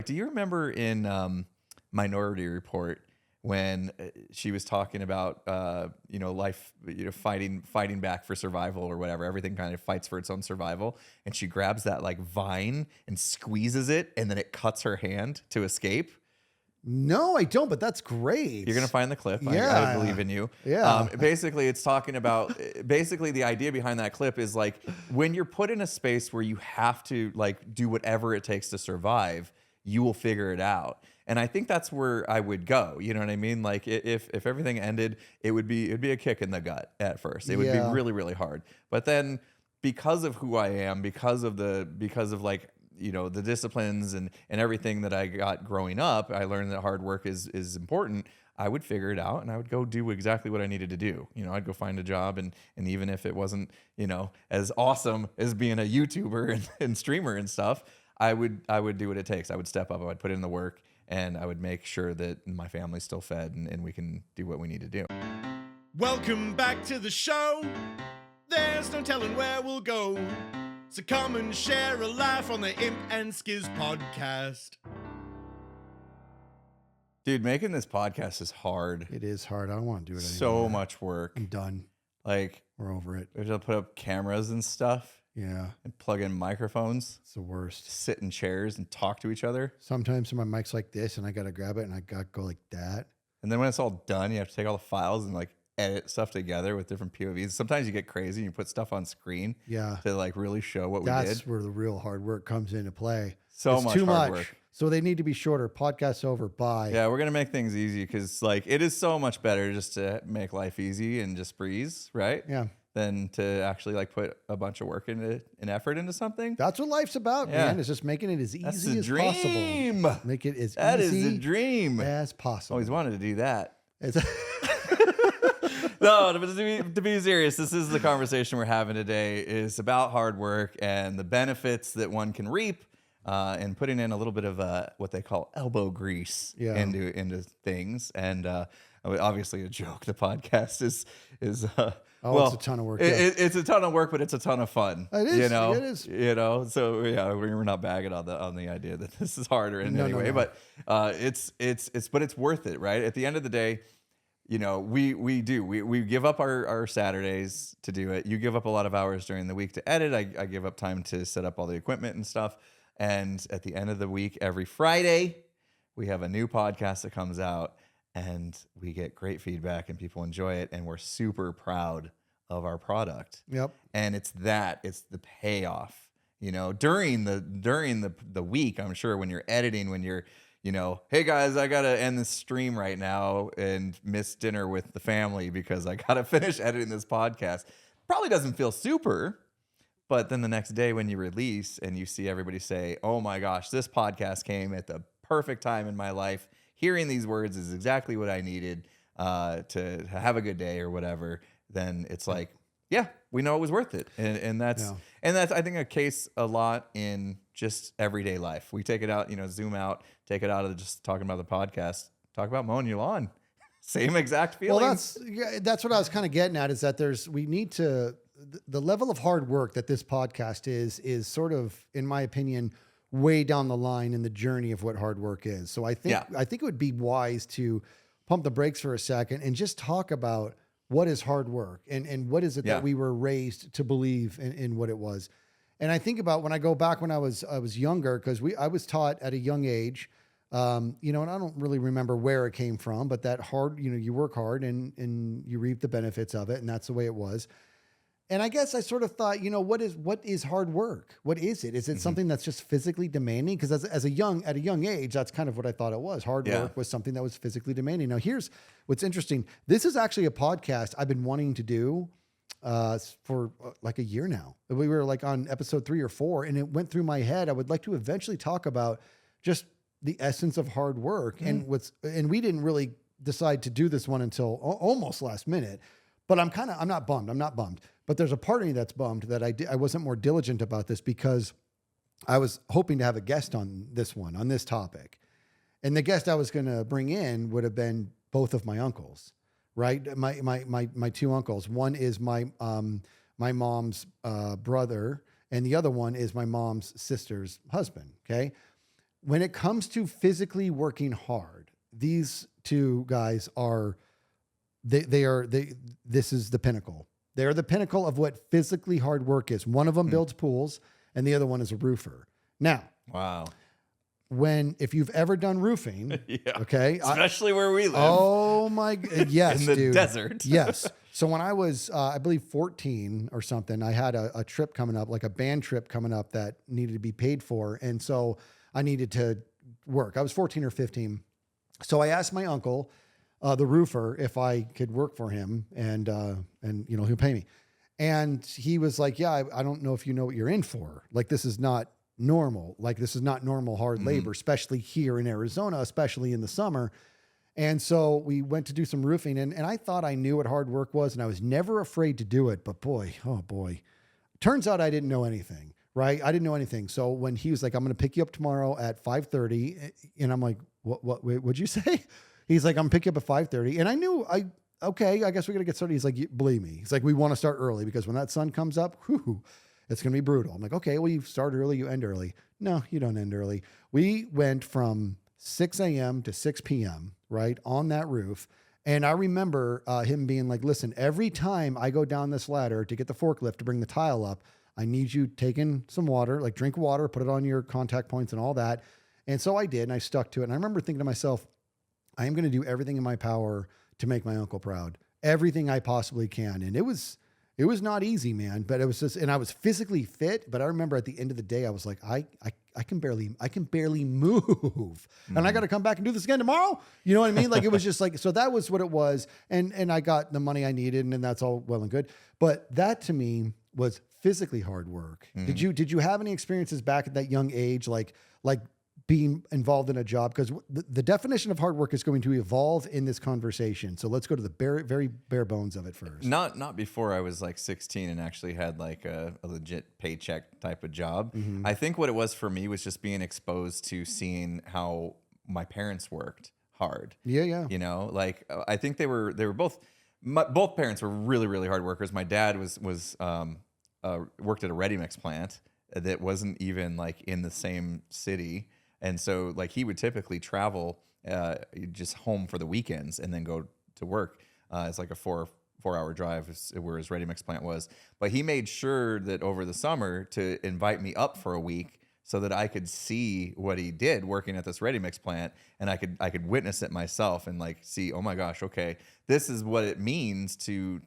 do you remember in Minority Report when she was talking about life, fighting back for survival or whatever? Everything kind of fights for its own survival, and she grabs that like vine and squeezes it, and then it cuts her hand to escape. No, I don't, but that's great. You're going to find the clip. Yeah. I believe in you. Yeah. Basically, it's talking about, the idea behind that clip is like, when you're put in a space where you have to like do whatever it takes to survive, you will figure it out. And I think that's where I would go. You know what I mean? Like if everything ended, it'd be a kick in the gut at first. It would be really, really hard. But then because of who I am, because of like, the disciplines and everything that I got growing up, I learned that hard work is important. I would figure it out and I would go do exactly what I needed to do. I'd go find a job and even if it wasn't, as awesome as being a YouTuber and streamer and stuff, I would do what it takes. I would step up, I would put in the work, and I would make sure that my family's still fed and we can do what we need to do. Welcome back to the show. There's no telling where we'll go. So come and share a laugh on the Imp and Skizz podcast. Dude, making this podcast is hard. It is hard. I don't want to do it anymore. So much work. I'm done. Like, we're over it. We have to put up cameras and stuff. Yeah. And plug in microphones. It's the worst. Sit in chairs and talk to each other. Sometimes my mic's like this and I got to grab it and I got to go like that. And then when it's all done, you have to take all the files and like edit stuff together with different POVs. Sometimes you get crazy and you put stuff on screen to like really show what we did. That's where the real hard work comes into play. It's much hard work. So they need to be shorter. Podcasts over. Bye. Yeah, we're going to make things easy because like it is so much better just to make life easy and just breeze, right? Yeah. Than to actually like put a bunch of work into and effort into something. That's what life's about, man. It's just making it as easy as possible. Make it as that easy is the dream as possible. Always wanted to do that. No, to be serious, this is the conversation we're having today. Is about hard work and the benefits that one can reap, and putting in a little bit of what they call elbow grease into things. And obviously, a joke. The podcast is it's a ton of work. It's a ton of work, but it's a ton of fun. It is. It is. So yeah, we're not bagging on the idea that this is harder in any way, but it's worth it, right? At the end of the day. We give up our Saturdays to do it. You give up a lot of hours during the week to edit. I give up time to set up all the equipment and stuff. And at the end of the week, every Friday, we have a new podcast that comes out and we get great feedback and people enjoy it. And we're super proud of our product. Yep. And it's the payoff, during the week, I'm sure when you're editing, when you're, hey guys, I got to end this stream right now and miss dinner with the family because I got to finish editing this podcast. Probably doesn't feel super, but then the next day when you release and you see everybody say, oh my gosh, this podcast came at the perfect time in my life. Hearing these words is exactly what I needed to have a good day or whatever. Then it's like, yeah, we know it was worth it. And that's I think a case a lot in just everyday life. We take it out, zoom out, take it out of just talking about the podcast, talk about mowing your lawn. Same exact feeling. Well, that's what I was kind of getting at, is that we need to, the level of hard work that this podcast is sort of, in my opinion, way down the line in the journey of what hard work is. So I think it would be wise to pump the brakes for a second and just talk about what is hard work and what is it that we were raised to believe in what it was. And I think about when I go back when I was younger, because I was taught at a young age, and I don't really remember where it came from, but that hard, you work hard and you reap the benefits of it. And that's the way it was. And I guess I sort of thought, what is hard work? What is it? Is it something that's just physically demanding? Because at a young age, that's kind of what I thought it was. Hard work was something that was physically demanding. Now, here's what's interesting. This is actually a podcast I've been wanting to do for like a year now. We were like on episode 3 or 4, and it went through my head. I would like to eventually talk about just the essence of hard work and we didn't really decide to do this one until almost last minute. But I'm not bummed. But there's a part of me that's bummed that I wasn't more diligent about this, because I was hoping to have a guest on this topic. And the guest I was going to bring in would have been both of my uncles, right? My 2 uncles. One is my mom's brother, and the other one is my mom's sister's husband. Okay. when it comes to physically working hard, these two guys are, this is the pinnacle. They are the pinnacle of what physically hard work is. One of them builds pools and the other one is a roofer. Now, wow. If you've ever done roofing, okay. Especially where we live. Oh my, yes, in the dude. desert. Yes. So when I was, I believe 14 or something, I had a trip coming up, like a band trip coming up that needed to be paid for. And so I needed to work. I was 14 or 15. So I asked my uncle, the roofer, if I could work for him and he'll pay me. And he was like, yeah, I don't know if you know what you're in for. Like, this is not normal. Like, this is not normal hard labor, especially here in Arizona, especially in the summer. And so we went to do some roofing and I thought I knew what hard work was and I was never afraid to do it, but boy, turns out I didn't know anything, right? I didn't know anything. So when he was like, I'm going to pick you up tomorrow at 5:30 and I'm like, what'd you say? He's like, I'm gonna pick you up at 5:30. And I knew okay, I guess we got to get started. He's like, believe me. He's like, we want to start early because when that sun comes up, it's going to be brutal. I'm like, okay, well, you start early, you end early. No, you don't end early. We went from 6 a.m. to 6 p.m., right, on that roof. And I remember him being like, listen, every time I go down this ladder to get the forklift to bring the tile up, I need you taking some water, like drink water, put it on your contact points and all that. And so I did, and I stuck to it. And I remember thinking to myself, I am going to do everything in my power to make my uncle proud, everything I possibly can. And it was not easy, man, but it was just, and I was physically fit, but I remember at the end of the day, I was like, I can barely move and I got to come back and do this again tomorrow. You know what I mean? Like, it was just like, so that was what it was. And I got the money I needed and that's all well and good. But that to me was physically hard work. Did you have any experiences back at that young age? Like being involved in a job, because the definition of hard work is going to evolve in this conversation. So let's go to the very bare bones of it first. Not before I was like 16 and actually had like a legit paycheck type of job. I think what it was for me was just being exposed to seeing how my parents worked hard. Yeah. You know, like I think they were both parents were really, really hard workers. My dad was worked at a ready mix plant that wasn't even like in the same city. And so like he would typically travel just home for the weekends and then go to work. It's like a four-hour drive where his ready mix plant was. But he made sure that over the summer to invite me up for a week so that I could see what he did working at this ready mix plant, and I could witness it myself and like see, oh my gosh, okay, this is what it means to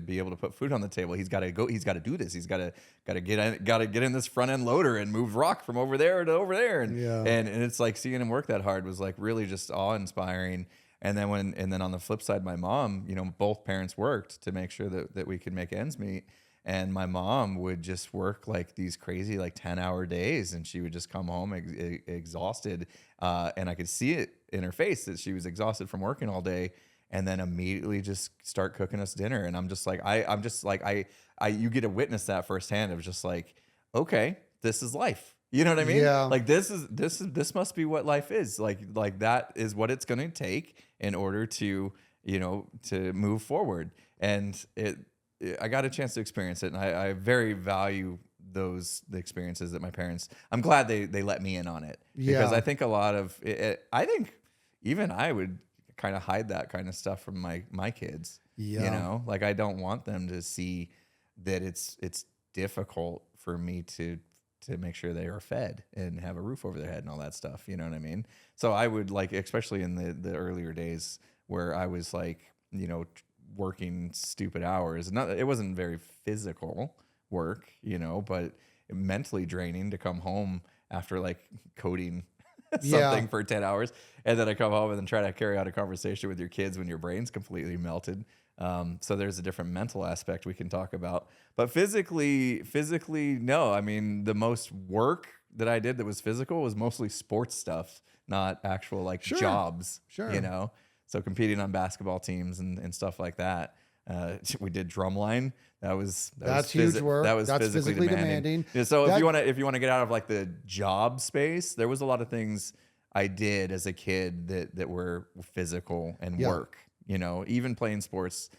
be able to put food on the table. He's got to do this. He's got to get in this front end loader and move rock from over there to over there. And it's like seeing him work that hard was like really just awe inspiring. And then on the flip side, my mom, both parents worked to make sure that we could make ends meet. And my mom would just work like these crazy, like 10-hour days. And she would just come home exhausted. And I could see it in her face that she was exhausted from working all day. And then immediately just start cooking us dinner. And I'm just like, you get to witness that firsthand. It was just like, okay, this is life. You know what I mean? Yeah. Like this must be what life is. Like that is what it's going to take in order to, to move forward. And I got a chance to experience it. And I very value the experiences that my parents, I'm glad they let me in on it. Because I think a lot of it, I think even I would kind of hide that kind of stuff from my kids. Like I don't want them to see that it's difficult for me to make sure they are fed and have a roof over their head and all that stuff. You know what I mean? So I would like, especially in the earlier days where I was like, working stupid hours. It wasn't very physical work, but mentally draining to come home after like coding something for 10 hours. And then I come home and then try to carry out a conversation with your kids when your brain's completely melted. So there's a different mental aspect we can talk about. But physically, no. I mean, the most work that I did that was physical was mostly sports stuff, not actual like jobs. Sure. So competing on basketball teams and stuff like that. We did drumline. That's huge work. That's physically demanding. Yeah, so if you want to get out of like the job space, there was a lot of things I did as a kid that were physical and work. Even playing sports,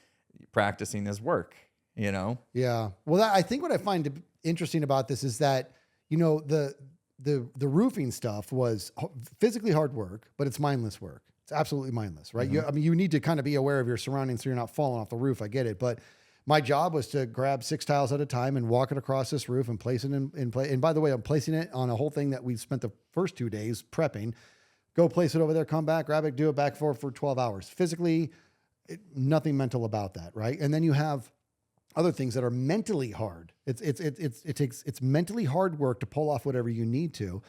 practicing is work. Yeah. Well, I think what I find interesting about this is that the the roofing stuff was physically hard work, but it's mindless work. It's absolutely mindless, right? Mm-hmm. You need to kind of be aware of your surroundings so you're not falling off the roof. I get it. But my job was to grab 6 tiles at a time and walk it across this roof and place it in place. And by the way, I'm placing it on a whole thing that we spent the first 2 days prepping. Go place it over there, come back, grab it, do it back for 12 hours. Physically, nothing mental about that, right? And then you have other things that are mentally hard. It's mentally hard work to pull off whatever you need to.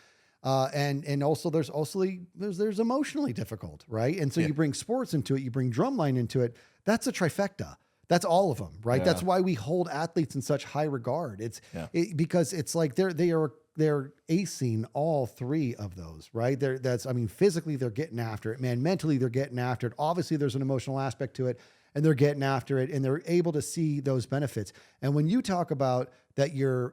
And also there's emotionally difficult, right? And so you bring sports into it, you bring drumline into it. That's a trifecta. That's all of them, right? Yeah. That's why we hold athletes in such high regard. Because it's like they're acing all 3 of those, right? Physically they're getting after it, man. Mentally they're getting after it. Obviously there's an emotional aspect to it, and they're getting after it, and they're able to see those benefits. And when you talk about that, you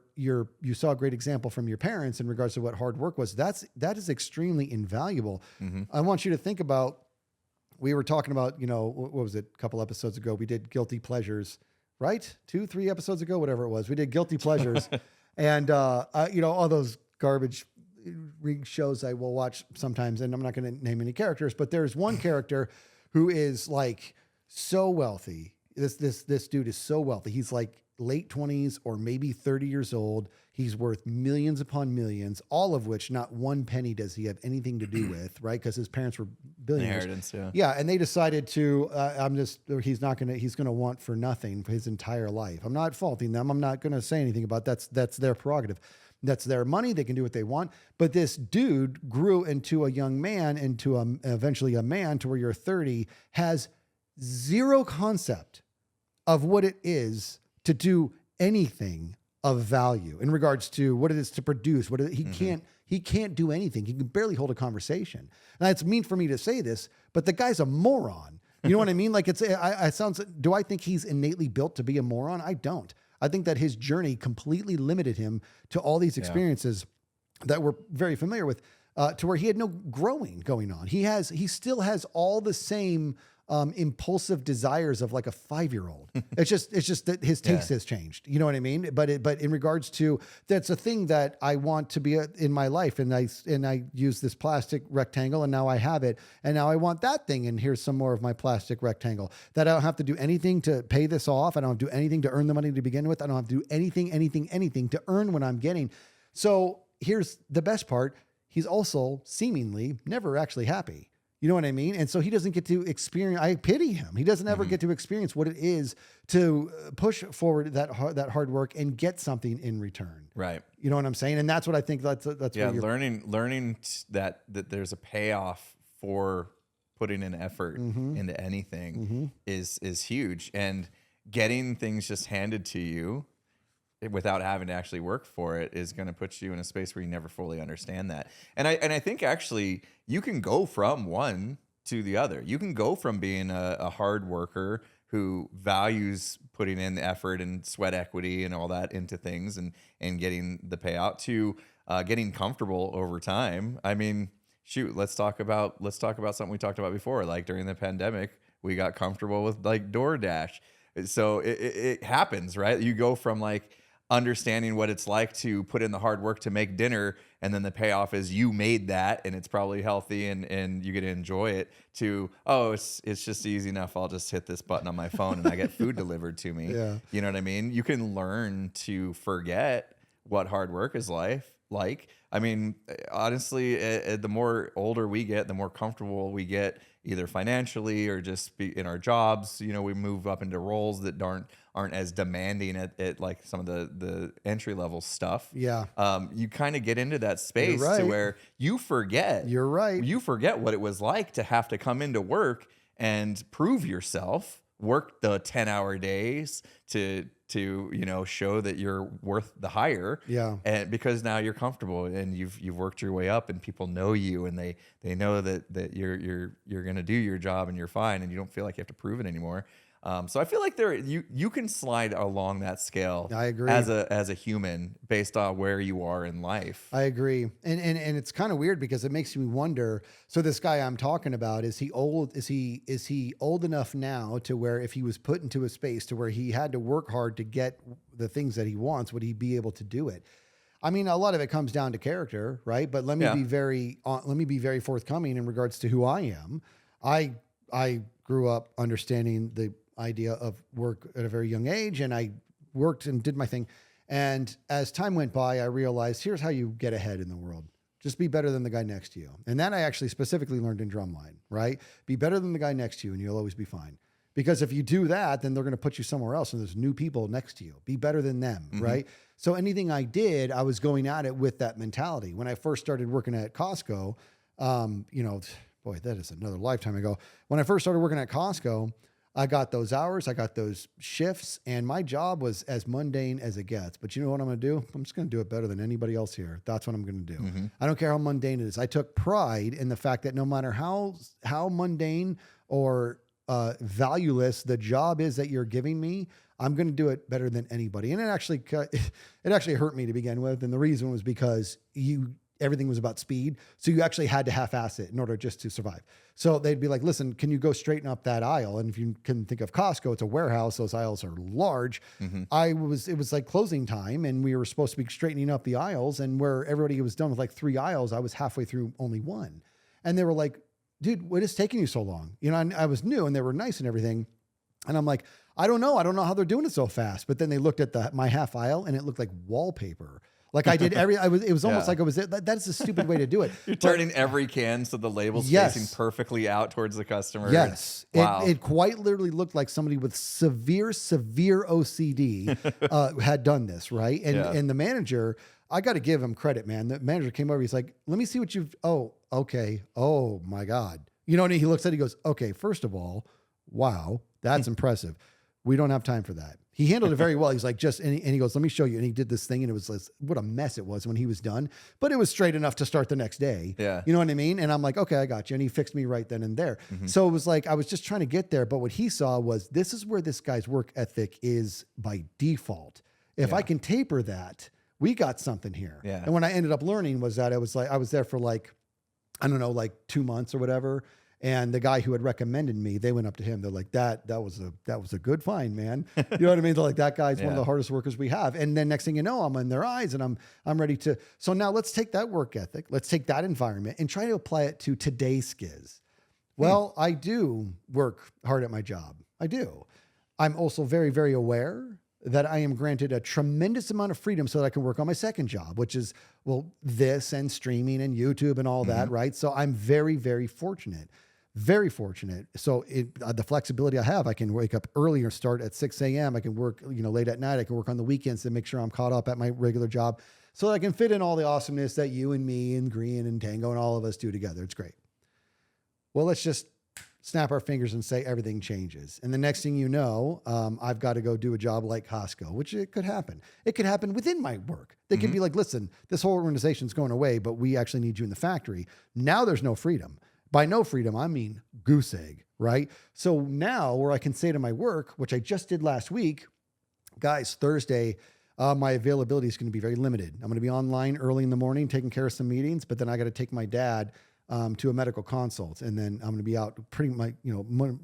saw a great example from your parents in regards to what hard work was. That is extremely invaluable. Mm-hmm. I want you to think about. We were talking about, what was it? A couple episodes ago, we did guilty pleasures, right? 2-3 episodes ago, whatever it was. We did guilty pleasures, and all those garbage shows I will watch sometimes. And I'm not going to name any characters, but there's one character who is like so wealthy. This dude is so wealthy. He's like late 20s or maybe 30 years old. He's worth millions upon millions, all of which not one penny does he have anything to do with, right? Because his parents were billionaires. Inheritance, yeah. Yeah, and they decided to. He's gonna want for nothing for his entire life. I'm not faulting them. I'm not gonna say anything about that's their prerogative. That's their money. They can do what they want. But this dude grew into a young man, eventually a man, to where you're 30, has zero concept of what it is to do anything of value in regards to what it is to produce. He can't do anything. He can barely hold a conversation. Now it's mean for me to say this, but the guy's a moron. You know what I mean? Like do I think he's innately built to be a moron? I don't. I think that his journey completely limited him to all these experiences that we're very familiar with, to where he had no growing going on. He still has all the same impulsive desires of like a 5-year-old. It's just that his taste has changed. You know what I mean? But in regards to, that's a thing that I want to be in my life. And I use this plastic rectangle, and now I have it. And now I want that thing. And here's some more of my plastic rectangle that I don't have to do anything to pay this off. I don't have to do anything to earn the money to begin with. I don't have to do anything to earn what I'm getting. So here's the best part. He's also seemingly never actually happy. You know what I mean? And so he doesn't get to experience, I pity him. He doesn't ever get to experience what it is to push forward that hard work and get something in return. Right. You know what I'm saying? And that's what I think that's yeah, what learning that there's a payoff for putting in effort into anything is huge. And getting things just handed to you without having to actually work for it is going to put you in a space where you never fully understand that. And I think actually you can go from one to the other. You can go from being a hard worker who values putting in the effort and sweat equity and all that into things and getting the payout to getting comfortable over time. I mean, shoot, let's talk about something we talked about before. Like during the pandemic, we got comfortable with like DoorDash. So it happens, right? You go from like understanding what it's like to put in the hard work to make dinner, and then the payoff is you made that and it's probably healthy and you get to enjoy it, to, oh, it's just easy enough. I'll just hit this button on my phone and I get food delivered to me. Yeah. You know what I mean? You can learn to forget what hard work is like. I mean, honestly, the more older we get, the more comfortable we get, either financially or just in our jobs. You know, we move up into roles that aren't as demanding at like some of the entry level stuff. Yeah. You kind of get into that space right. to where you forget. You're right. You forget what it was like to have to come into work and prove yourself, work the 10-hour days to show that you're worth the hire. Yeah. And because now you're comfortable and you've worked your way up and people know you and they know that you're going to do your job and you're fine and you don't feel like you have to prove it anymore. So I feel like you can slide along that scale. I agree. As a human based on where you are in life. I agree. And it's kind of weird because it makes me wonder. So this guy I'm talking about, is he old? Is he old enough now to where if he was put into a space to where he had to work hard to get the things that he wants, would he be able to do it? I mean, a lot of it comes down to character, right? But let me be very forthcoming in regards to who I am. I grew up understanding the idea of work at a very young age, and I worked and did my thing. And as time went by, I realized here's how you get ahead in the world. Just be better than the guy next to you. And that I actually specifically learned in drumline, right? Be better than the guy next to you and you'll always be fine. Because if you do that, then they're going to put you somewhere else and there's new people next to you. Be better than them, right? So anything I did, I was going at it with that mentality. When I first started working at Costco, boy, that is another lifetime ago. When I first started working at Costco, I got those hours, I got those shifts, and my job was as mundane as it gets. But you know what I'm going to do? I'm just going to do it better than anybody else here. That's what I'm going to do. I don't care how mundane it is. I took pride in the fact that no matter how mundane or valueless the job is that you're giving me, I'm going to do it better than anybody. And it actually hurt me to begin with. And the reason was because everything was about speed. So you actually had to half-ass it in order just to survive. So they'd be like, listen, can you go straighten up that aisle? And if you can think of Costco, it's a warehouse. Those aisles are large. It was like closing time and we were supposed to be straightening up the aisles, and where everybody was done with like 3 aisles, I was halfway through only one. And they were like, dude, what is taking you so long? You know, and I was new and they were nice and everything. And I'm like, I don't know how they're doing it so fast. But then they looked at my half aisle and it looked like wallpaper. Like I did it was almost like I was, that's a stupid way to do it. You're turning every can so the label's facing perfectly out towards the customer. Yes. Wow. It quite literally looked like somebody with severe OCD had done this, right? And the manager, I got to give him credit, man. The manager came over, he's like, let me see what okay. Oh my God. You know, and he looks at it, he goes, okay, first of all, wow, that's impressive. We don't have time for that. He handled it very well. He's like, and he goes, let me show you. And he did this thing and it was like, what a mess it was when he was done, but it was straight enough to start the next day. Yeah. You know what I mean? And I'm like, okay, I got you. And he fixed me right then and there. So it was like, I was just trying to get there. But what he saw was, this is where this guy's work ethic is by default. If I can taper that, we got something here. Yeah. And when I ended up learning was that I was there for like, I don't know, like 2 months or whatever. And the guy who had recommended me, they went up to him. They're like, that was a good find, man. You know what I mean? They're like, that guy's one of the hardest workers we have. And then next thing you know, I'm in their eyes and I'm ready to. So now let's take that work ethic. Let's take that environment and try to apply it to today's Skizz. Well, I do work hard at my job. I do. I'm also very, very aware that I am granted a tremendous amount of freedom so that I can work on my second job, which is, well, this and streaming and YouTube and all that, right? So I'm very, very fortunate. Very fortunate. So the flexibility I have, I can wake up earlier, start at 6 a.m. I can work, late at night. I can work on the weekends to make sure I'm caught up at my regular job so that I can fit in all the awesomeness that you and me and Green and Tango and all of us do together. It's great. Well, let's just snap our fingers and say everything changes. And the next thing you know, I've got to go do a job like Costco, which it could happen. It could happen within my work. They could be like, listen, this whole organization's going away, but we actually need you in the factory. Now there's no freedom. By no freedom, I mean goose egg, right? So now where I can say to my work, which I just did last week, guys, Thursday, my availability is going to be very limited. I'm going to be online early in the morning, taking care of some meetings, but then I got to take my dad to a medical consult. And then I'm going to be out pretty much,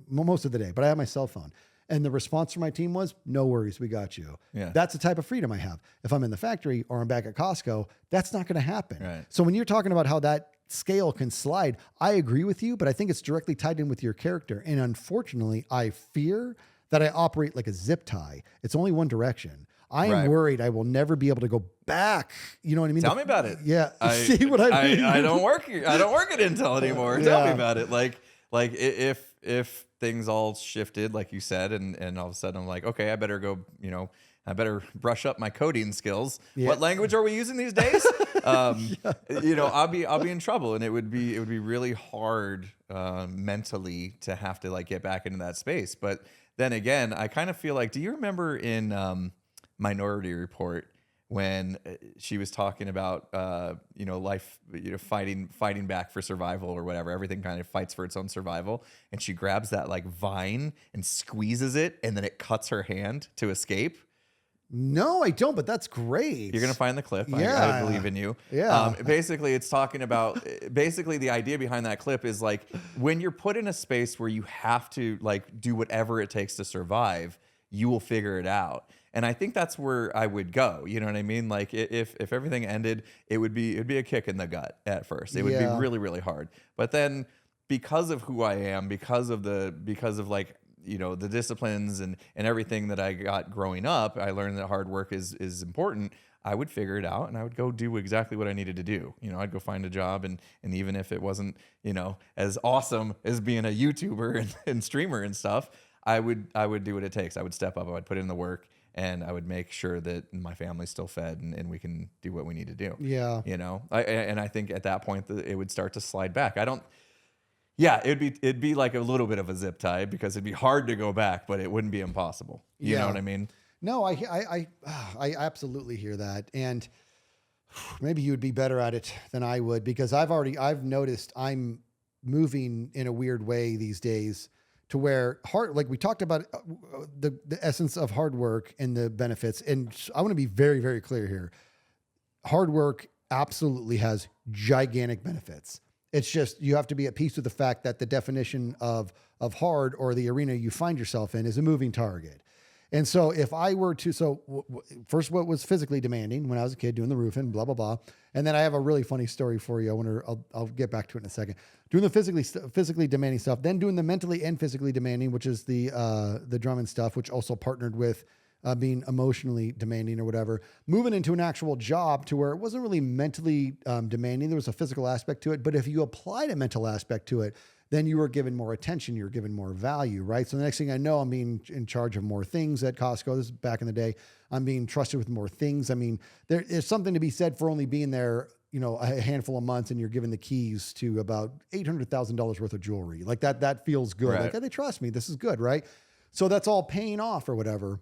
most of the day, but I have my cell phone. And the response from my team was, no worries, we got you. Yeah. That's the type of freedom I have. If I'm in the factory or I'm back at Costco, that's not going to happen. Right. So when you're talking about how that scale can slide, I agree with you, but I think it's directly tied in with your character. And unfortunately, I fear that I operate like a zip tie. It's only one direction. I am worried I will never be able to go back. You know what I mean? Tell me about it. Yeah. See what I mean? I don't work at Intel anymore. Tell me about it. Like if things all shifted, like you said, and all of a sudden I'm like, okay, I better go, I better brush up my coding skills. Yeah. What language are we using these days? I'll be in trouble, and it would be really hard mentally to have to like get back into that space. But then again, I kind of feel like, do you remember in Minority Report when she was talking about life, fighting back for survival or whatever? Everything kind of fights for its own survival, and she grabs that like vine and squeezes it, and then it cuts her hand to escape. No, I don't, but that's great. You're going to find the clip. Yeah. I believe in you. Yeah. Basically, it's talking about, the idea behind that clip is like, when you're put in a space where you have to like do whatever it takes to survive, you will figure it out. And I think that's where I would go. You know what I mean? Like if everything ended, it'd be a kick in the gut at first. It would be really, really hard. But then because of who I am, because of like, you know, the disciplines and everything that I got growing up, I learned that hard work is important. I would figure it out and I would go do exactly what I needed to do. You know, I'd go find a job and even if it wasn't, you know, as awesome as being a YouTuber and streamer and stuff, I would do what it takes. I would step up, I would put in the work, and I would make sure that my family's still fed and we can do what we need to do. Yeah. You know, I think at that point it would start to slide back. It'd be like a little bit of a zip tie because it'd be hard to go back, but it wouldn't be impossible. You know what I mean? No, I absolutely hear that. And maybe you would be better at it than I would, because I've noticed I'm moving in a weird way these days to where like we talked about the essence of hard work and the benefits. And I want to be very, very clear here. Hard work absolutely has gigantic benefits. It's just, you have to be at peace with the fact that the definition of hard, or the arena you find yourself in, is a moving target. And so if I were to, first, what was physically demanding when I was a kid doing the roofing, blah, blah, blah. And then I have a really funny story for you. I'll get back to it in a second. Doing the physically demanding stuff, then doing the mentally and physically demanding, which is the drum and stuff, which also partnered with being emotionally demanding or whatever, moving into an actual job to where it wasn't really mentally demanding. There was a physical aspect to it, but if you applied a mental aspect to it, then you were given more attention, you're given more value, right? So the next thing I know, I'm being in charge of more things at Costco. This is back in the day. I'm being trusted with more things. I mean, there is something to be said for only being there, you know, a handful of months, and you're given the keys to about $800,000 worth of jewelry. Like that feels good. Right. Like, oh, they trust me. This is good, right? So that's all paying off or whatever.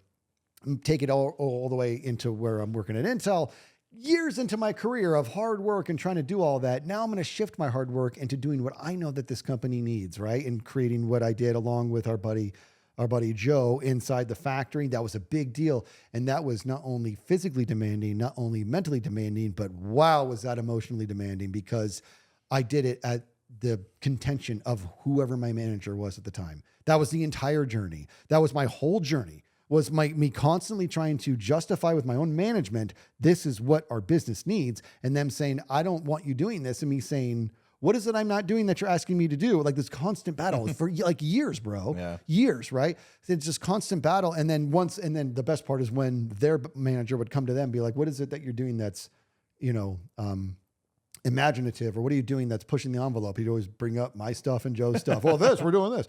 Take it all the way into where I'm working at Intel. Years into my career of hard work and trying to do all that, now I'm going to shift my hard work into doing what I know that this company needs, right? And creating what I did along with our buddy Joe inside the factory. That was a big deal. And that was not only physically demanding, not only mentally demanding, but wow, was that emotionally demanding, because I did it at the contention of whoever my manager was at the time. That was the entire journey. That was my whole journey. Was me constantly trying to justify with my own management, this is what our business needs, and them saying, I don't want you doing this, and me saying, what is it I'm not doing that you're asking me to do? Like this constant battle for like years, bro. Yeah. Years, right? It's just constant battle. And then the best part is when their manager would come to them and be like, what is it that you're doing that's, you know, imaginative, or what are you doing that's pushing the envelope? He'd always bring up my stuff and Joe's stuff. Well, we're doing this.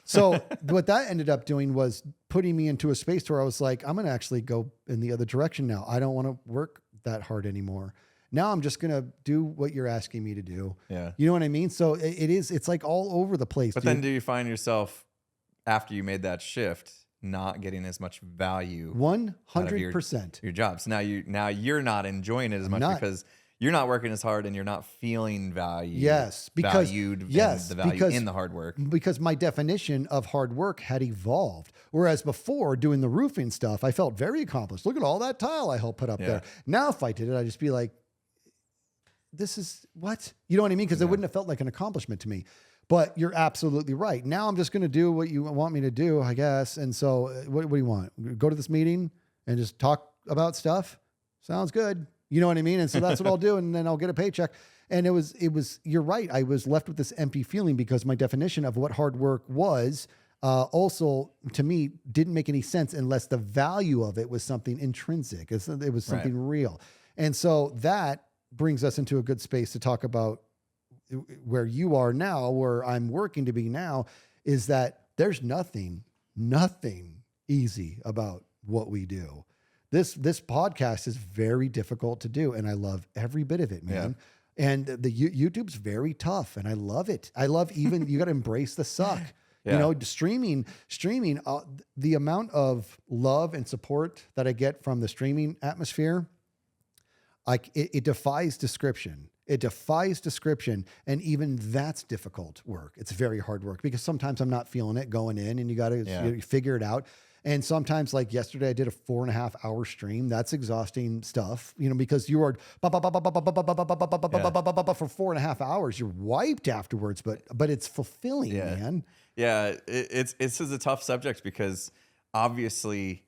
So what that ended up doing was putting me into a space where I was like, I'm going to actually go in the other direction now. I don't want to work that hard anymore. Now I'm just going to do what you're asking me to do. Yeah. You know what I mean? So it's like all over the place. But then do you find yourself, after you made that shift, not getting as much value? 100%. Your job. So now you're not enjoying it as much because you're not working as hard and you're not feeling valued. Yes, valued the value in the hard work. Because my definition of hard work had evolved. Whereas before, doing the roofing stuff, I felt very accomplished. Look at all that tile I helped put up there. Now, if I did it, I'd just be like, this is what? You know what I mean? Because it wouldn't have felt like an accomplishment to me. But you're absolutely right. Now I'm just going to do what you want me to do, I guess. And so what do you want? Go to this meeting and just talk about stuff? Sounds good. You know what I mean? And so that's what I'll do. And then I'll get a paycheck. And it was, you're right. I was left with this empty feeling because my definition of what hard work was also, to me, didn't make any sense unless the value of it was something intrinsic. It was something real. And so that brings us into a good space to talk about where you are now, where I'm working to be now, is that there's nothing easy about what we do. This podcast is very difficult to do, and I love every bit of it, man. Yeah. And the YouTube's very tough, and I love it. I love even you got to embrace the suck. Yeah. You know, streaming. The amount of love and support that I get from the streaming atmosphere, it defies description. It defies description, and even that's difficult work. It's very hard work because sometimes I'm not feeling it going in, and you got to figure it out. And sometimes, like yesterday, I did a 4.5 hour stream. That's exhausting stuff, you know, because you are for 4.5 hours. You're wiped afterwards, but it's fulfilling, man. Yeah, it's a tough subject because obviously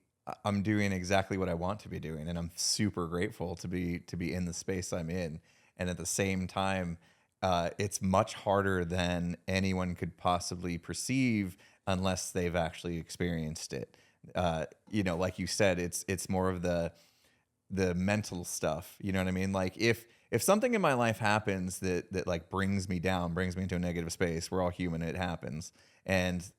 I'm doing exactly what I want to be doing, and I'm super grateful to be in the space I'm in. And at the same time, it's much harder than anyone could possibly perceive unless they've actually experienced it. Like you said, it's more of the mental stuff. You know what I mean? Like if something in my life happens that like brings me down, brings me into a negative space, we're all human, it happens. And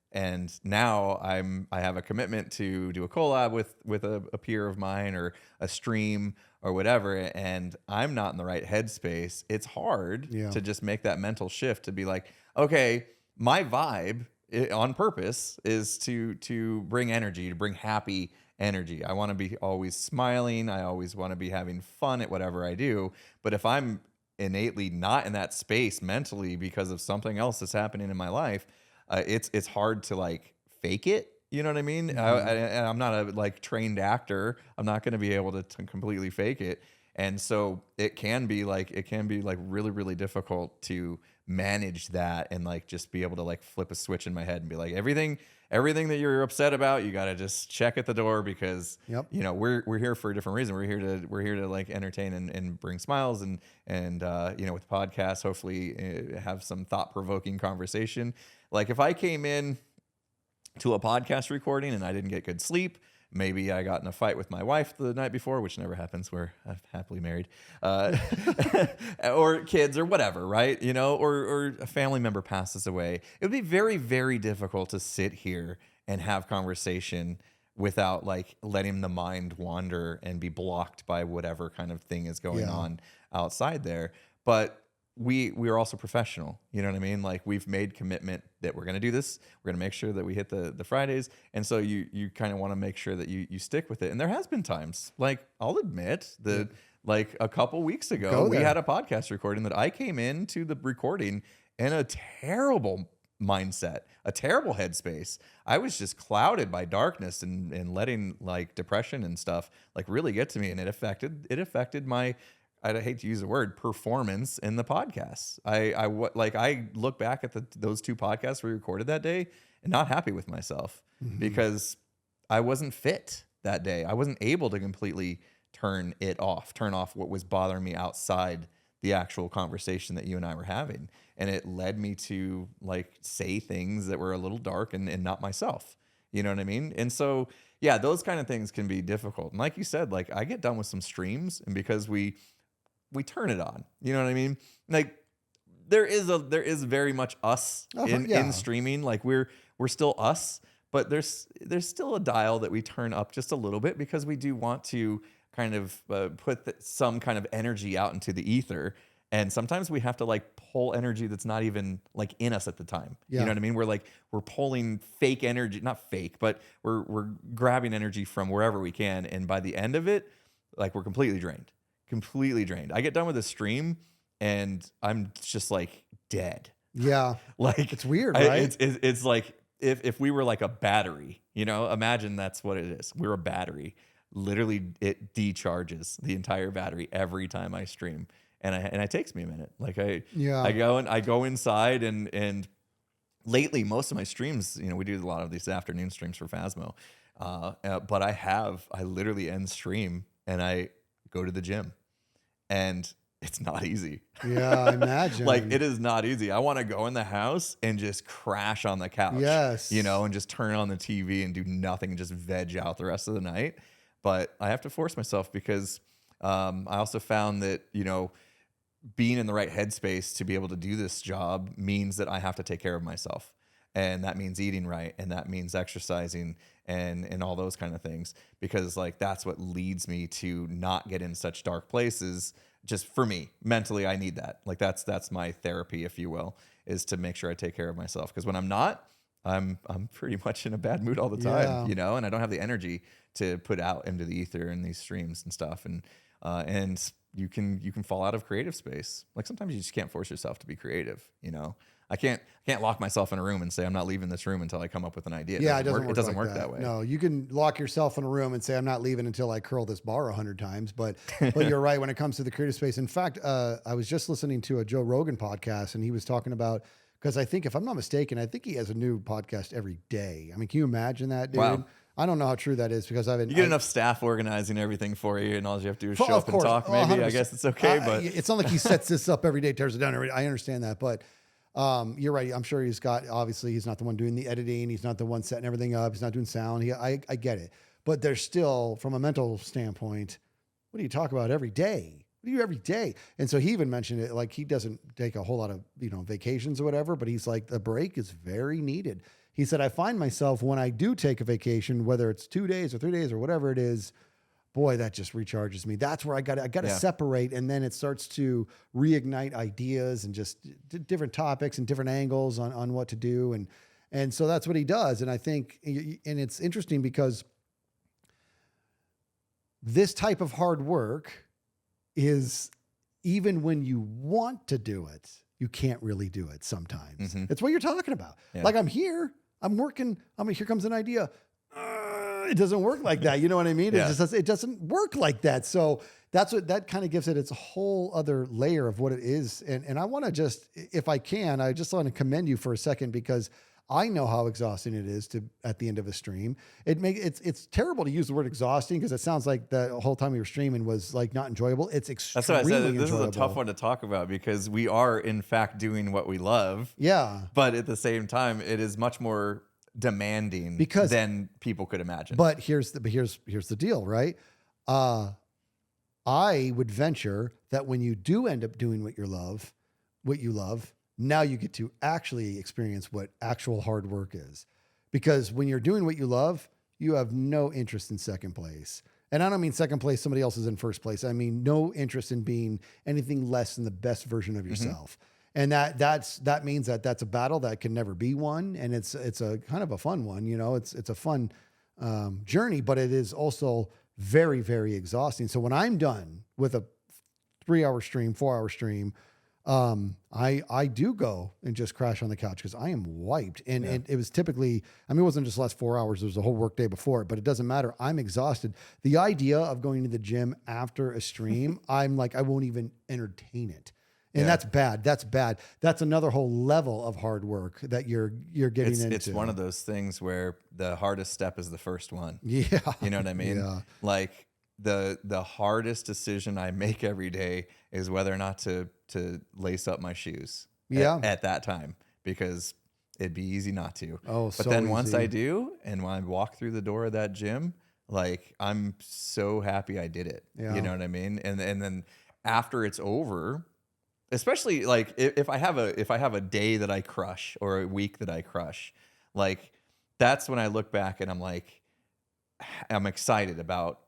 now I have a commitment to do a collab with a peer of mine or a stream or whatever, and I'm not in the right headspace. It's hard to just make that mental shift to be like, okay, my vibe on purpose is to bring energy, to bring happy energy. I want to be always smiling. I always want to be having fun at whatever I do. But if I'm innately not in that space mentally because of something else that's happening in my life, it's hard to like fake it. You know what I mean? And I'm not a like trained actor. I'm not going to be able to completely fake it. And so it can be like really, really difficult to manage that and like just be able to like flip a switch in my head and be like, everything that you're upset about, you got to just check at the door, because we're here for a different reason. We're here to like entertain and bring smiles and with podcasts, hopefully have some thought-provoking conversation. Like if I came in to a podcast recording and I didn't get good sleep, maybe I got in a fight with my wife the night before, which never happens. We're happily married, or kids or whatever, right? Or a family member passes away. It would be very, very difficult to sit here and have conversation without like letting the mind wander and be blocked by whatever kind of thing is going on outside there. But we are also professional. You know what I mean? Like we've made commitment that we're going to do this. We're going to make sure that we hit the Fridays. And so you kind of want to make sure that you stick with it. And there has been times, like I'll admit that like a couple weeks ago, we had a podcast recording that I came into the recording in a terrible mindset, a terrible headspace. I was just clouded by darkness and letting like depression and stuff like really get to me. And it affected my, I hate to use the word, performance in the podcast. I look back at those two podcasts we recorded that day and not happy with myself because I wasn't fit that day. I wasn't able to completely turn off what was bothering me outside the actual conversation that you and I were having. And it led me to like say things that were a little dark and not myself. You know what I mean? And so, yeah, those kind of things can be difficult. And like you said, like I get done with some streams, and because we turn it on. You know what I mean? Like there is very much us in streaming. Like we're still us, but there's still a dial that we turn up just a little bit because we do want to kind of put some kind of energy out into the ether. And sometimes we have to like pull energy that's not even like in us at the time. You know what I mean? We're pulling fake energy, not fake, but we're grabbing energy from wherever we can. And by the end of it, like we're completely drained. I get done with a stream and I'm just like dead. Yeah. Like it's weird, right? It's like if we were like a battery, imagine that's what it is. We're a battery. Literally it decharges the entire battery every time I stream. And it takes me a minute. Like I go inside and lately most of my streams, we do a lot of these afternoon streams for Phasmo. But I literally end stream and I go to the gym, and it's not easy. Yeah, I imagine. Like it is not easy. I want to go in the house and just crash on the couch. Yes. And just turn on the TV and do nothing and just veg out the rest of the night. But I have to force myself because I also found that, being in the right headspace to be able to do this job means that I have to take care of myself. And that means eating right, and that means exercising and all those kind of things, because like that's what leads me to not get in such dark places. Just for me, mentally, I need that. Like that's my therapy, if you will, is to make sure I take care of myself. Because when I'm not, I'm pretty much in a bad mood all the time, and I don't have the energy to put out into the ether and these streams and stuff. And you can fall out of creative space. Like sometimes you just can't force yourself to be creative, I can't lock myself in a room and say I'm not leaving this room until I come up with an idea. Yeah, it doesn't work that way. No, you can lock yourself in a room and say I'm not leaving until I curl this bar 100 times. But you're right when it comes to the creative space. In fact, I was just listening to a Joe Rogan podcast, and he was talking about, because I think if I'm not mistaken, I think he has a new podcast every day. I mean, can you imagine that, dude? Wow. I don't know how true that is because You get enough staff organizing everything for you, and all you have to do is show Of up and course. talk. Maybe 100%. I guess it's okay, but it's not like he sets this up every day, tears it down. I understand that, but you're right. I'm sure he's not the one doing the editing. He's not the one setting everything up. He's not doing sound. I get it, but there's still, from a mental standpoint, what do you talk about every day? What do you do every day? And so he even mentioned it, like he doesn't take a whole lot of, vacations or whatever, but he's like, the break is very needed. He said, I find myself when I do take a vacation, whether it's 2 days or 3 days or whatever it is, boy, that just recharges me. That's where I got to separate. And then it starts to reignite ideas and just different topics and different angles on what to do. And so that's what he does. And I think, and it's interesting because this type of hard work is, even when you want to do it, you can't really do it sometimes. Mm-hmm. It's what you're talking about. Yeah. Like I'm here, I'm working. Here comes an idea. It doesn't work like that. You know what I mean? Yeah. It doesn't work like that. So that kind of gives it its whole other layer of what it is. And I want to just, if I can, I just want to commend you for a second, because I know how exhausting it is at the end of a stream. It's terrible to use the word exhausting because it sounds like the whole time we were streaming was like not enjoyable. It's extremely that's what I said. This enjoyable. is a tough one to talk about because we are in fact doing what we love. Yeah. But at the same time, it is much more demanding than people could imagine. But here's the deal, right? I would venture that when you do end up doing what you love, now you get to actually experience what actual hard work is. Because when you're doing what you love, you have no interest in second place. And I don't mean second place, somebody else is in first place. I mean, no interest in being anything less than the best version of yourself. And that means that's a battle that can never be won. And it's a kind of a fun one, it's a fun journey, but it is also very, very exhausting. So when I'm done with a 3-hour stream, 4-hour stream, I do go and just crash on the couch because I am wiped. And it was typically, it wasn't just the last 4 hours. There was a whole work day before it, but it doesn't matter. I'm exhausted. The idea of going to the gym after a stream, I'm like, I won't even entertain it. And that's bad. That's bad. That's another whole level of hard work that you're getting into. It's one of those things where the hardest step is the first one. Yeah. You know what I mean? Yeah. Like the hardest decision I make every day is whether or not to lace up my shoes at that time, because it'd be easy not to. Oh, but then once I do, and when I walk through the door of that gym, like I'm so happy I did it. Yeah. You know what I mean? And then after it's over, especially like if I have a day that I crush or a week that I crush, like that's when I look back and I'm like, I'm excited about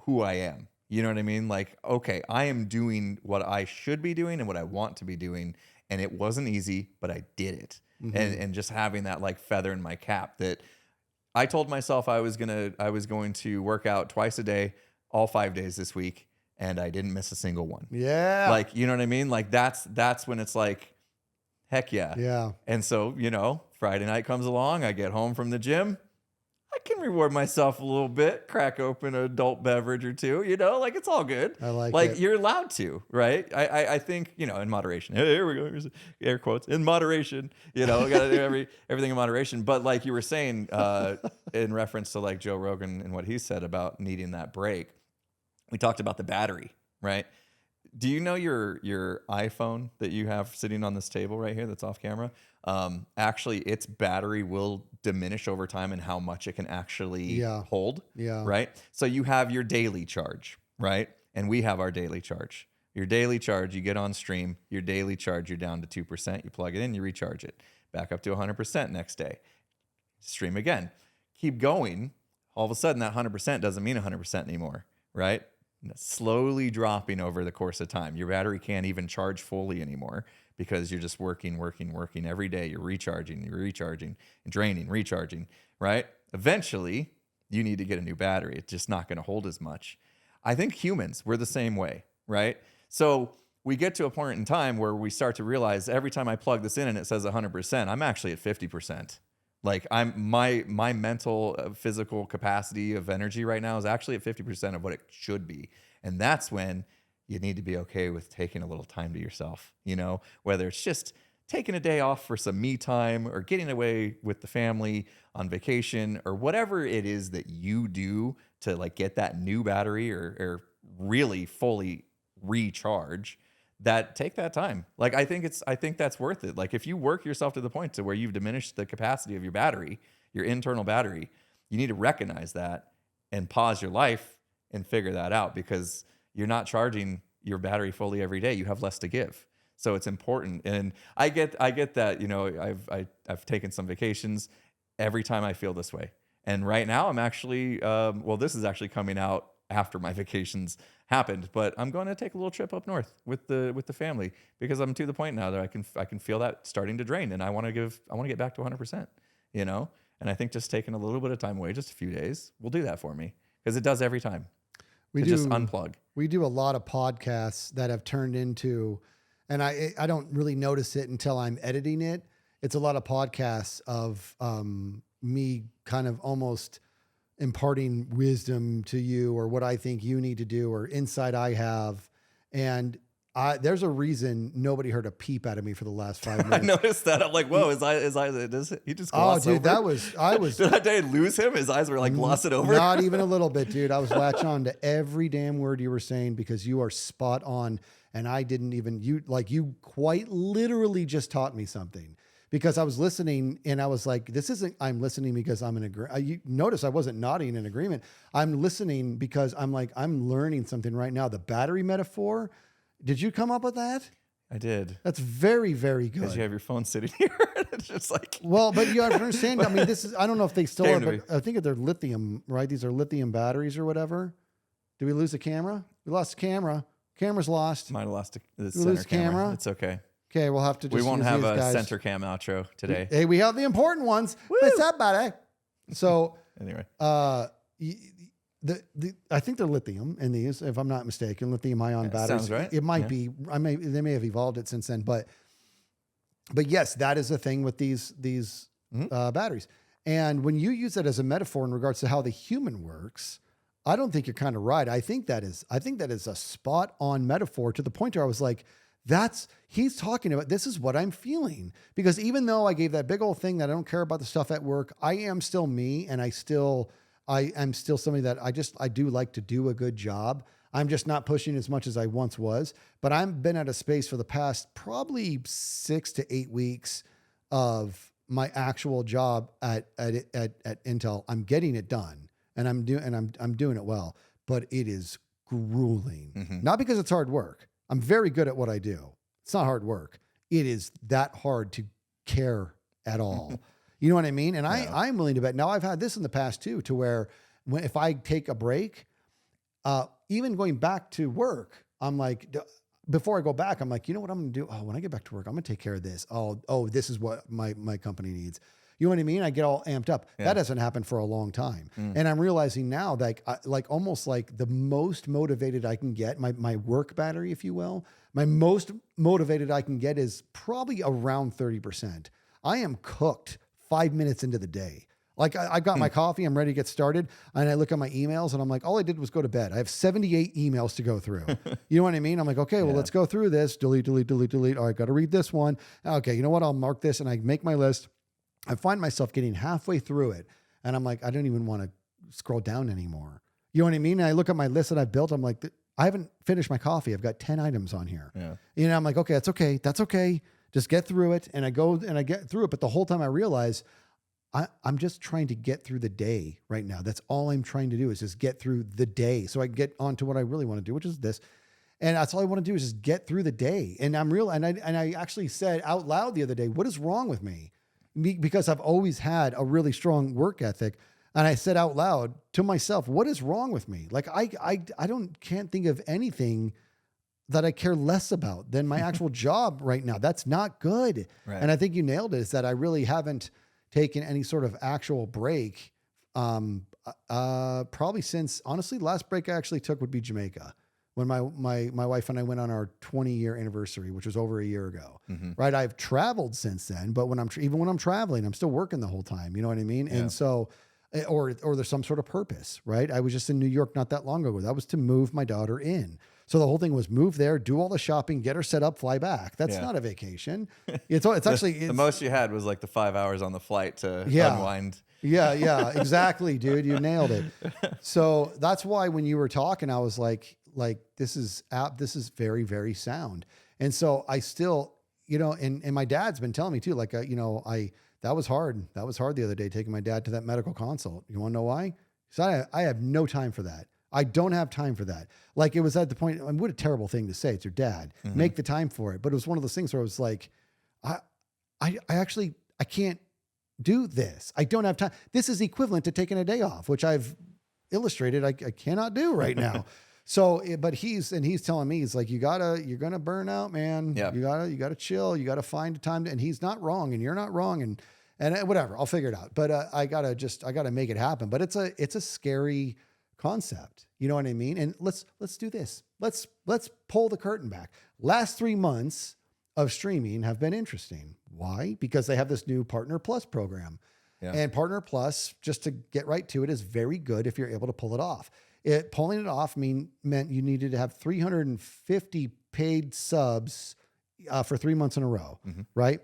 who I am. You know what I mean? Like, okay, I am doing what I should be doing and what I want to be doing. And it wasn't easy, but I did it. Mm-hmm. And just having that like feather in my cap that I told myself I was going to work out twice a day, all 5 days this week. And I didn't miss a single one. Yeah. Like, you know what I mean? Like that's when it's like, heck yeah. Yeah. And so, Friday night comes along, I get home from the gym, I can reward myself a little bit, crack open an adult beverage or two, like it's all good. I like it. Like you're allowed to, right? I think, in moderation. Hey, here we go. Here's air quotes. In moderation, we got to do everything in moderation. But like you were saying, in reference to like Joe Rogan and what he said about needing that break, we talked about the battery, right? Do you know your iPhone that you have sitting on this table right here that's off camera? Actually, its battery will diminish over time and how much it can actually hold. Yeah. Right? So you have your daily charge, right? And we have our daily charge. Your daily charge, you get on stream, your daily charge, you're down to 2%. You plug it in, you recharge it. Back up to 100% next day. Stream again. Keep going. All of a sudden, that 100% doesn't mean 100% anymore, right? Slowly dropping over the course of time. Your battery can't even charge fully anymore because you're just working every day. You're recharging, and draining, recharging, right? Eventually, you need to get a new battery. It's just not going to hold as much. I think humans, we're the same way, right? So we get to a point in time where we start to realize every time I plug this in and it says 100%, I'm actually at 50%. Like my mental, physical capacity of energy right now is actually at 50% of what it should be. And that's when you need to be okay with taking a little time to yourself, whether it's just taking a day off for some me time or getting away with the family on vacation or whatever it is that you do to like get that new battery or really fully recharge, that take that time. Like I think that's worth it. Like if you work yourself to the point to where you've diminished the capacity of your battery, your internal battery, you need to recognize that and pause your life and figure that out, because you're not charging your battery fully every day. You have less to give. So it's important. And I get that, you know, I've taken some vacations. Every time I feel this way. And right now I'm actually, this is actually coming out after my vacations happened, but I'm going to take a little trip up north with the family, because I'm to the point now that I can feel that starting to drain, and I want to get back to 100%, you know? And I think just taking a little bit of time away, just a few days, will do that for me, because it does every time. Just unplug. We do a lot of podcasts that have turned into, and I don't really notice it until I'm editing it. It's a lot of podcasts of me kind of almost imparting wisdom to you, or what I think you need to do, or insight I have. And there's a reason nobody heard a peep out of me for the last 5 minutes. I noticed that. I'm like, whoa, his eyes, he just glossed over. I was. Did that day lose him? His eyes were like glossing over? Not even a little bit, dude. I was latching on to every damn word you were saying, because you are spot on. And I didn't even, you quite literally just taught me something, because I was listening and I was like, I'm listening because I'm in agreement. You notice I wasn't nodding in agreement. I'm listening because I'm like, I'm learning something right now. The battery metaphor. Did you come up with that? I did. That's very, very good. Because you have your phone sitting here. It's just like. Well, but you have to understand, I mean, I don't know if they still are, but I think they're lithium, right? These are lithium batteries or whatever. Did we lose the camera? We lost the camera. Camera's lost. Might have lost the center camera. It's okay. Okay, we'll have to just We won't have a guys. center cam outro today. Hey, we have the important ones. What's up, buddy? So Anyway. I think they're lithium in these, if I'm not mistaken, lithium ion batteries. Sounds right. It might be. They may have evolved it since then, but yes, that is the thing with these batteries. And when you use that as a metaphor in regards to how the human works, I don't think you're kind of right. I think that is a spot on metaphor, to the point where I was like, he's talking about, this is what I'm feeling. Because even though I gave that big old thing that I don't care about the stuff at work, I am still me, and I am still somebody that I do like to do a good job. I'm just not pushing as much as I once was, but I've been at a space for the past probably 6 to 8 weeks of my actual job at Intel. I'm getting it done, and I'm doing it well, but it is grueling. Mm-hmm. Not because it's hard work. I'm very good at what I do. It's not hard work. It is that hard to care at all. You know what I mean? And yeah. I'm willing to bet. Now, I've had this in the past too, to where if I take a break, even going back to work, I'm like, before I go back, I'm like, you know what I'm going to do? Oh, when I get back to work, I'm going to take care of this. Oh, this is what my company needs. You know what I mean? I get all amped up. Yeah. That hasn't happened for a long time. And I'm realizing now that almost like the most motivated I can get, my work battery, if you will, my most motivated I can get is probably around 30%. I am cooked 5 minutes into the day. Like I got my coffee, I'm ready to get started. And I look at my emails and I'm like, all I did was go to bed. I have 78 emails to go through. You know what I mean? I'm like, okay, well, let's go through this. Delete. All right, got to read this one. Okay, you know what? I'll mark this, and I make my list. I find myself getting halfway through it, and I'm like, I don't even want to scroll down anymore. You know what I mean? And I look at my list that I've built. I'm like, I haven't finished my coffee. I've got 10 items on here. Yeah. You know, I'm like, okay, that's okay. That's okay. Just get through it. And I go and I get through it. But the whole time I realize I'm just trying to get through the day right now. That's all I'm trying to do, is just get through the day so I can get on to what I really want to do, which is this. And that's all I want to do, is just get through the day. And I actually said out loud the other day, what is wrong with me? Because I've always had a really strong work ethic. And I said out loud to myself, what is wrong with me? Like, I can't think of anything that I care less about than my actual job right now. That's not good. Right. And I think you nailed it, is that I really haven't taken any sort of actual break. Probably since, honestly, the last break I actually took would be Jamaica, when my wife and I went on our 20-year anniversary, which was over a year ago. Mm-hmm. Right. I've traveled since then, but even when I'm traveling, I'm still working the whole time. You know what I mean? Yeah. And so, or there's some sort of purpose, right? I was just in New York not that long ago. That was to move my daughter in. So the whole thing was move there, do all the shopping, get her set up, fly back. That's not a vacation. It's actually the most you had was like the 5 hours on the flight to Yeah. unwind. Yeah, exactly, dude. You nailed it. So that's why when you were talking, I was like this is very, very sound. And so I still, and my dad's been telling me too, like, that was hard. That was hard the other day, taking my dad to that medical consult. You want to know why? Because I have no time for that. I don't have time for that. Like, it was at the point, what a terrible thing to say. It's your dad. Make the time for it. But it was one of those things where I was like, I can't do this. I don't have time. This is equivalent to taking a day off, which I've illustrated I cannot do right now. So, but he's telling me, he's like, you're going to burn out, man. Yep. You gotta chill. You gotta find a time and he's not wrong and you're not wrong. And whatever, I'll figure it out. But I gotta make it happen. But it's a scary concept. You know what I mean? And let's do this. Let's pull the curtain back. Last 3 months of streaming have been interesting. Why? Because they have this new Partner Plus program. Yeah. And Partner Plus, just to get right to it, is very good if you're able to pull it off. Pulling it off meant you needed to have 350 paid subs for 3 months in a row, right?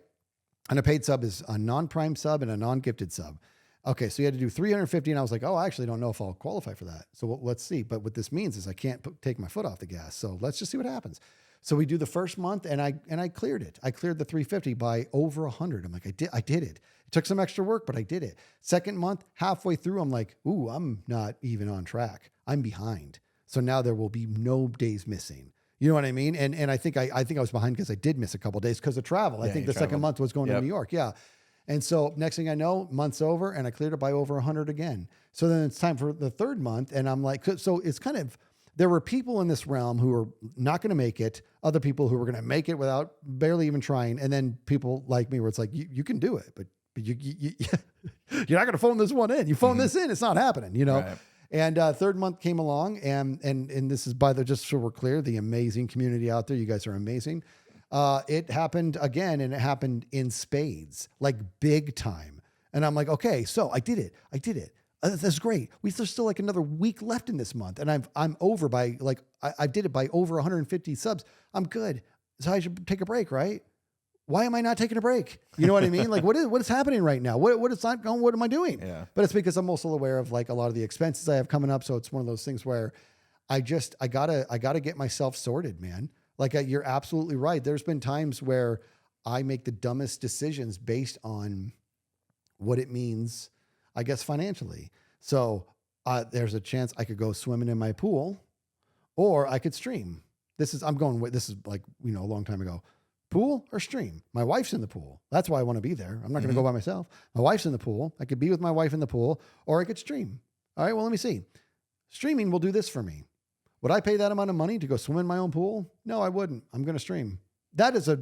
And a paid sub is a non-prime sub and a non-gifted sub. Okay, so you had to do 350, and I was like, I actually don't know if I'll qualify for that. So let's see. But what this means is I can't take my foot off the gas. So let's just see what happens. So we do the first month, and I cleared it. I cleared the 350 by over 100. I'm like, I did it. It took some extra work, but I did it. Second month, halfway through, I'm like, ooh, I'm not even on track. I'm behind. So now there will be no days missing. You know what I mean? And I think I was behind because I did miss a couple of days because of travel. I think the second month was going to New York. Yeah. And so next thing I know, month's over and I cleared it by over 100 again. So then it's time for the third month. And I'm like, so it's kind of, there were people in this realm who are not going to make it, other people who were going to make it without barely even trying. And then people like me where it's like, you can do it, but you're not going to phone this one in. You phone this in, it's not happening, Right. And third month came along and this is just so we're clear, the amazing community out there. You guys are amazing. It happened again, and it happened in spades, like big time. And I'm like, okay, so I did it. That's great. There's still like another week left in this month. And I'm over by I did it by over 150 subs. I'm good. So I should take a break, right? Why am I not taking a break? You know what I mean? Like what is happening right now? What is not going? What am I doing? Yeah. But it's because I'm also aware of like a lot of the expenses I have coming up. So it's one of those things where I gotta get myself sorted, man. Like you're absolutely right. There's been times where I make the dumbest decisions based on what it means, I guess, financially. So there's a chance I could go swimming in my pool, or I could stream. This is like, a long time ago. Pool or stream? My wife's in the pool. That's why I want to be there. I'm not going to go by myself. My wife's in the pool. I could be with my wife in the pool, or I could stream. All right, well, let me see. Streaming will do this for me. Would I pay that amount of money to go swim in my own pool? No, I wouldn't. I'm going to stream. That's a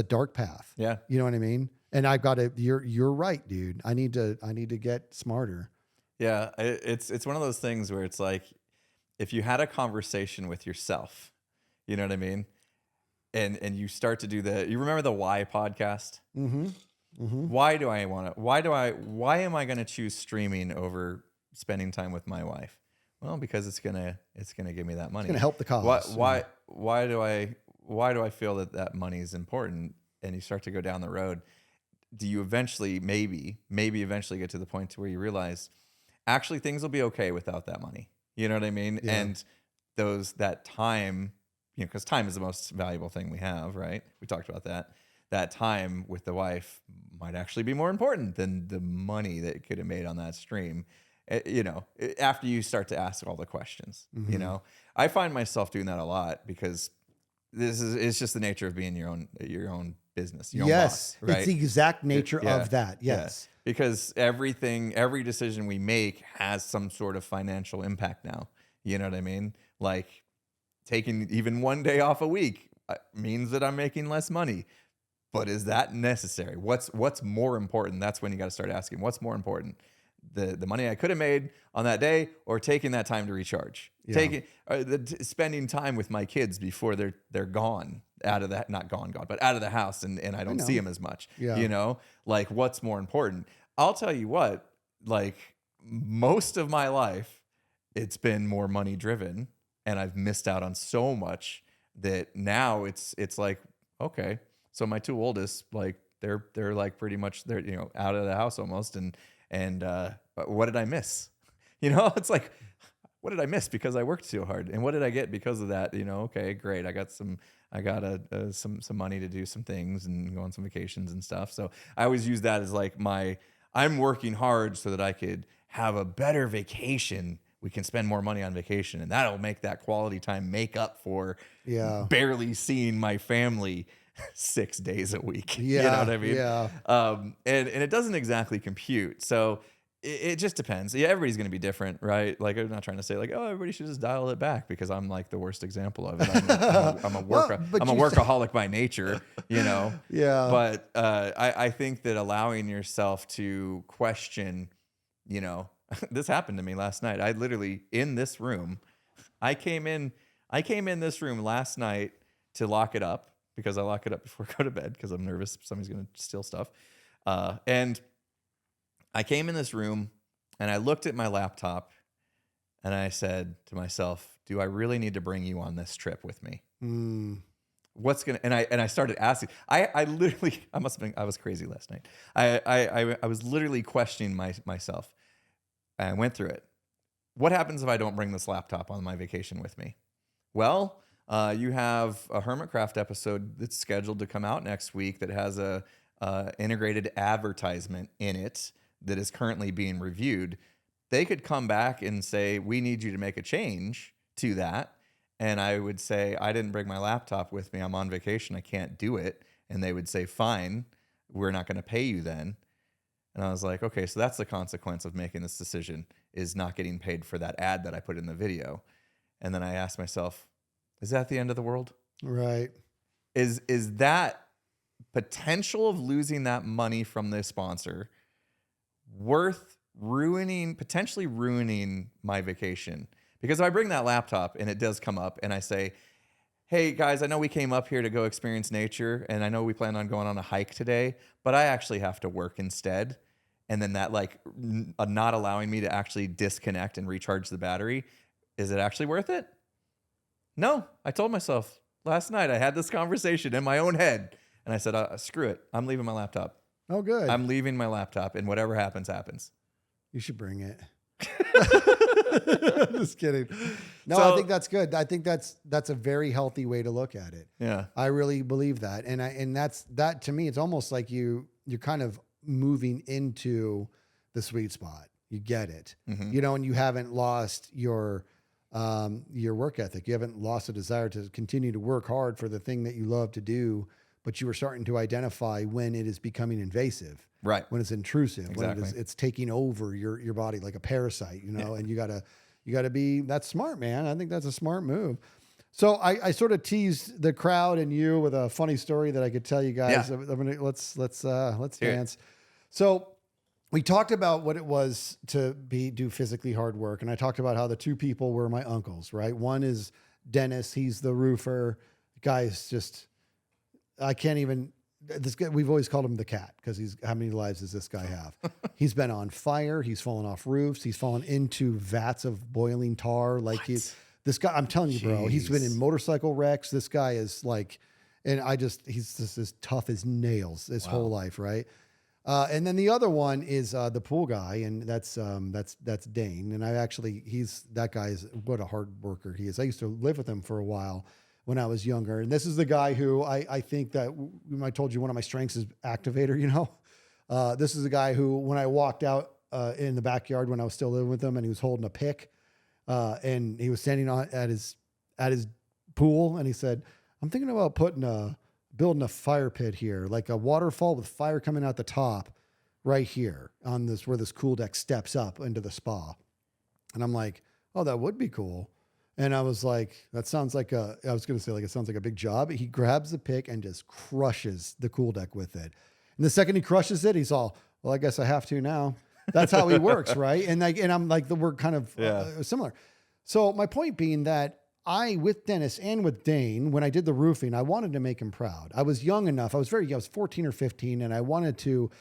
dark path. Yeah. You know what I mean? And I've got to, you're right, dude. I need to get smarter. Yeah. It's one of those things where it's like, if you had a conversation with yourself, you know what I mean? And you start to do you remember the Why podcast? Mm-hmm. Mm-hmm. Why am I going to choose streaming over spending time with my wife? Well, because it's gonna give me that money. It's gonna help the cause. Why do I feel that money is important? And you start to go down the road. Do you eventually maybe eventually get to the point to where you realize actually things will be okay without that money? You know what I mean? Yeah. And that time, because time is the most valuable thing we have, right? We talked about that. That time with the wife might actually be more important than the money that it could have made on that stream. After you start to ask all the questions, I find myself doing that a lot because it's just the nature of being your own business. Your own boss, right? It's the exact nature of that. Yes. Yeah. Because every decision we make has some sort of financial impact now. You know what I mean? Like taking even one day off a week means that I'm making less money. But is that necessary? What's more important? That's when you got to start asking, what's more important? The money I could have made on that day, or taking that time to recharge, spending time with my kids before they're gone out of that, not gone, but out of the house, and I don't see them as much. Yeah. Like what's more important? I'll tell you what, like most of my life, it's been more money driven, and I've missed out on so much that now it's like, okay, so my two oldest, like they're like pretty much they're, you know, out of the house almost, and what did I miss? You know, it's like, what did I miss because I worked so hard, and what did I get because of that? You know, okay, great, I got some money to do some things and go on some vacations and stuff. So I always use that as like I'm working hard so that I could have a better vacation. We can spend more money on vacation, and that'll make that quality time make up for barely seeing my family 6 days a week. Yeah, you know what I mean? Yeah. And it doesn't exactly compute. So it just depends. Yeah, everybody's going to be different, right? Like, I'm not trying to say like, oh, everybody should just dial it back, because I'm like the worst example of it. I'm a workaholic by nature, you know? Yeah. But I think that allowing yourself to question, you know, this happened to me last night. I literally, in this room, I came in this room last night to lock it up, because I lock it up before I go to bed because I'm nervous somebody's going to steal stuff. And I came in this room and I looked at my laptop and I said to myself, do I really need to bring you on this trip with me? What's going to, and I started asking, I literally, I was crazy last night. I was literally questioning myself. I went through it. What happens if I don't bring this laptop on my vacation with me? Well, you have a Hermitcraft episode that's scheduled to come out next week that has a integrated advertisement in it that is currently being reviewed. They could come back and say, we need you to make a change to that. And I would say, I didn't bring my laptop with me. I'm on vacation. I can't do it. And they would say, fine, we're not going to pay you then. And I was like, okay, so that's the consequence of making this decision, is not getting paid for that ad that I put in the video. And then I asked myself, is that the end of the world? Right. Is that potential of losing that money from this sponsor worth potentially ruining my vacation? Because if I bring that laptop and it does come up and I say, hey guys, I know we came up here to go experience nature, and I know we plan on going on a hike today, but I actually have to work instead. And then that like not allowing me to actually disconnect and recharge the battery, is it actually worth it? No. I told myself last night, I had this conversation in my own head, and I said, screw it. I'm leaving my laptop. Oh, good. I'm leaving my laptop, and whatever happens, happens. You should bring it. Just kidding. No, So- I think that's good. I think that's a very healthy way to look at it. Yeah. I really believe that. And that to me, it's almost like you're kind of moving into the sweet spot. You get it, you know, and you haven't lost your work ethic. You haven't lost a desire to continue to work hard for the thing that you love to do, but you are starting to identify when it is becoming invasive, Right. when it's intrusive, Exactly. when it's taking over your body like a parasite, you know, and you gotta be, that's smart, man. I think that's a smart move. So I sort of teased the crowd and you with a funny story that I could tell you guys. Yeah. Let's Hear it. dance. So we talked about what it was to do physically hard work. And I talked about how the two people were my uncles, right? One is Dennis. He's the roofer. The guy's just, I can't even, this guy, we've always called him the cat because how many lives does this guy have? He's been on fire. He's fallen off roofs. He's fallen into vats of boiling tar. Like this guy, I'm telling you, bro, he's been in motorcycle wrecks. This guy is like, and he's just as tough as nails his whole life. Right. And then the other one is the pool guy, and that's Dane. And that guy is what a hard worker he is. I used to live with him for a while when I was younger. And this is the guy who I think that I told you one of my strengths is activator, you know. This is the guy who, when I walked out in the backyard when I was still living with him, and he was holding a pick, and he was standing at his pool, and he said, I'm thinking about building a fire pit here, like a waterfall with fire coming out the top right here on this, where this cool deck steps up into the spa. And I'm like, oh, that would be cool. And I was like, it sounds like a big job. He grabs the pick and just crushes the cool deck with it. And the second he crushes it, he's all, well, I guess I have to now. That's how he works. Right. And I'm like, we're kind of similar. So my point being that with Dennis and with Dane, when I did the roofing, I wanted to make him proud. I was young enough. I was 14 or 15, and I wanted to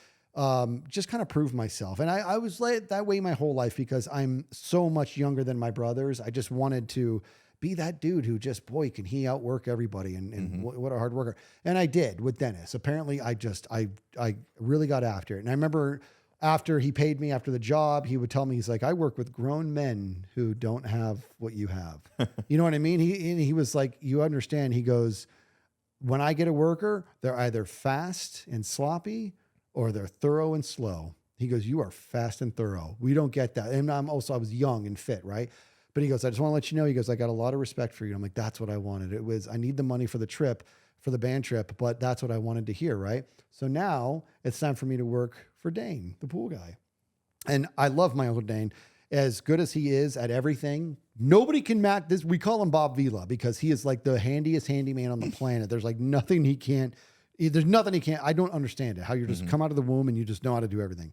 just kind of prove myself. And I was like that way my whole life because I'm so much younger than my brothers. I just wanted to be that dude who just, boy, can he outwork everybody and what a hard worker. And I did with Dennis. Apparently I really got after it. And I remember after he paid me after the job, he would tell me, he's like, I work with grown men who don't have what you have. You know what I mean? He was like, you understand. He goes, when I get a worker, they're either fast and sloppy or they're thorough and slow. He goes, you are fast and thorough. We don't get that. And I was young and fit, right? But he goes, I just want to let you know, he goes, I got a lot of respect for you. I'm like, that's what I wanted. It was, I need the money for the trip, for the band trip, but that's what I wanted to hear, right? So now it's time for me to work for Dane, the pool guy. And I love my Uncle Dane. As good as he is at everything, nobody can match this. We call him Bob Vila because he is like the handiest handyman on the planet. There's like nothing he can't, there's nothing he can't. I don't understand it, how you just come out of the womb and you just know how to do everything.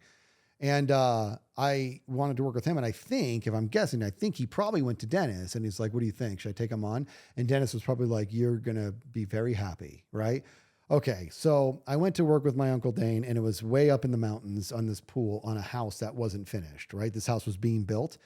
And I wanted to work with him. And I think, if I'm guessing, I think he probably went to Dennis and he's like, what do you think? Should I take him on? And Dennis was probably like, you're going to be very happy, right? Okay. So I went to work with my Uncle Dane and it was way up in the mountains on this pool on a house that wasn't finished, right? This house was being built.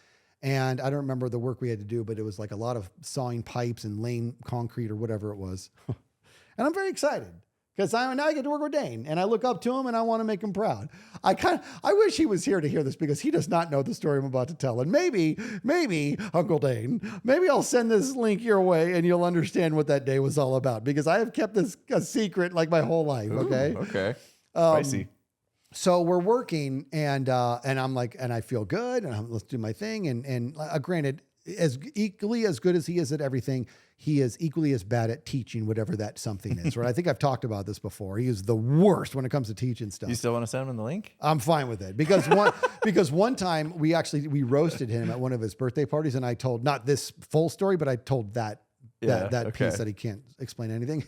And I don't remember the work we had to do, but it was like a lot of sawing pipes and laying concrete or whatever it was. And I'm very excited. Because now I get to work with Dane and I look up to him and I want to make him proud. I wish he was here to hear this because he does not know the story I'm about to tell. And maybe Uncle Dane, maybe I'll send this link your way and you'll understand what that day was all about because I have kept this a secret like my whole life. Okay. Ooh, okay. Spicy. So we're working and I'm like, and I feel good and let's do my thing. And granted, as equally as good as he is at everything, he is equally as bad at teaching whatever that something is, right? I think I've talked about this before. He is the worst when it comes to teaching stuff. You still want to send him the link? I'm fine with it because one time we roasted him at one of his birthday parties and I told not this full story, but I told that piece that he can't explain anything.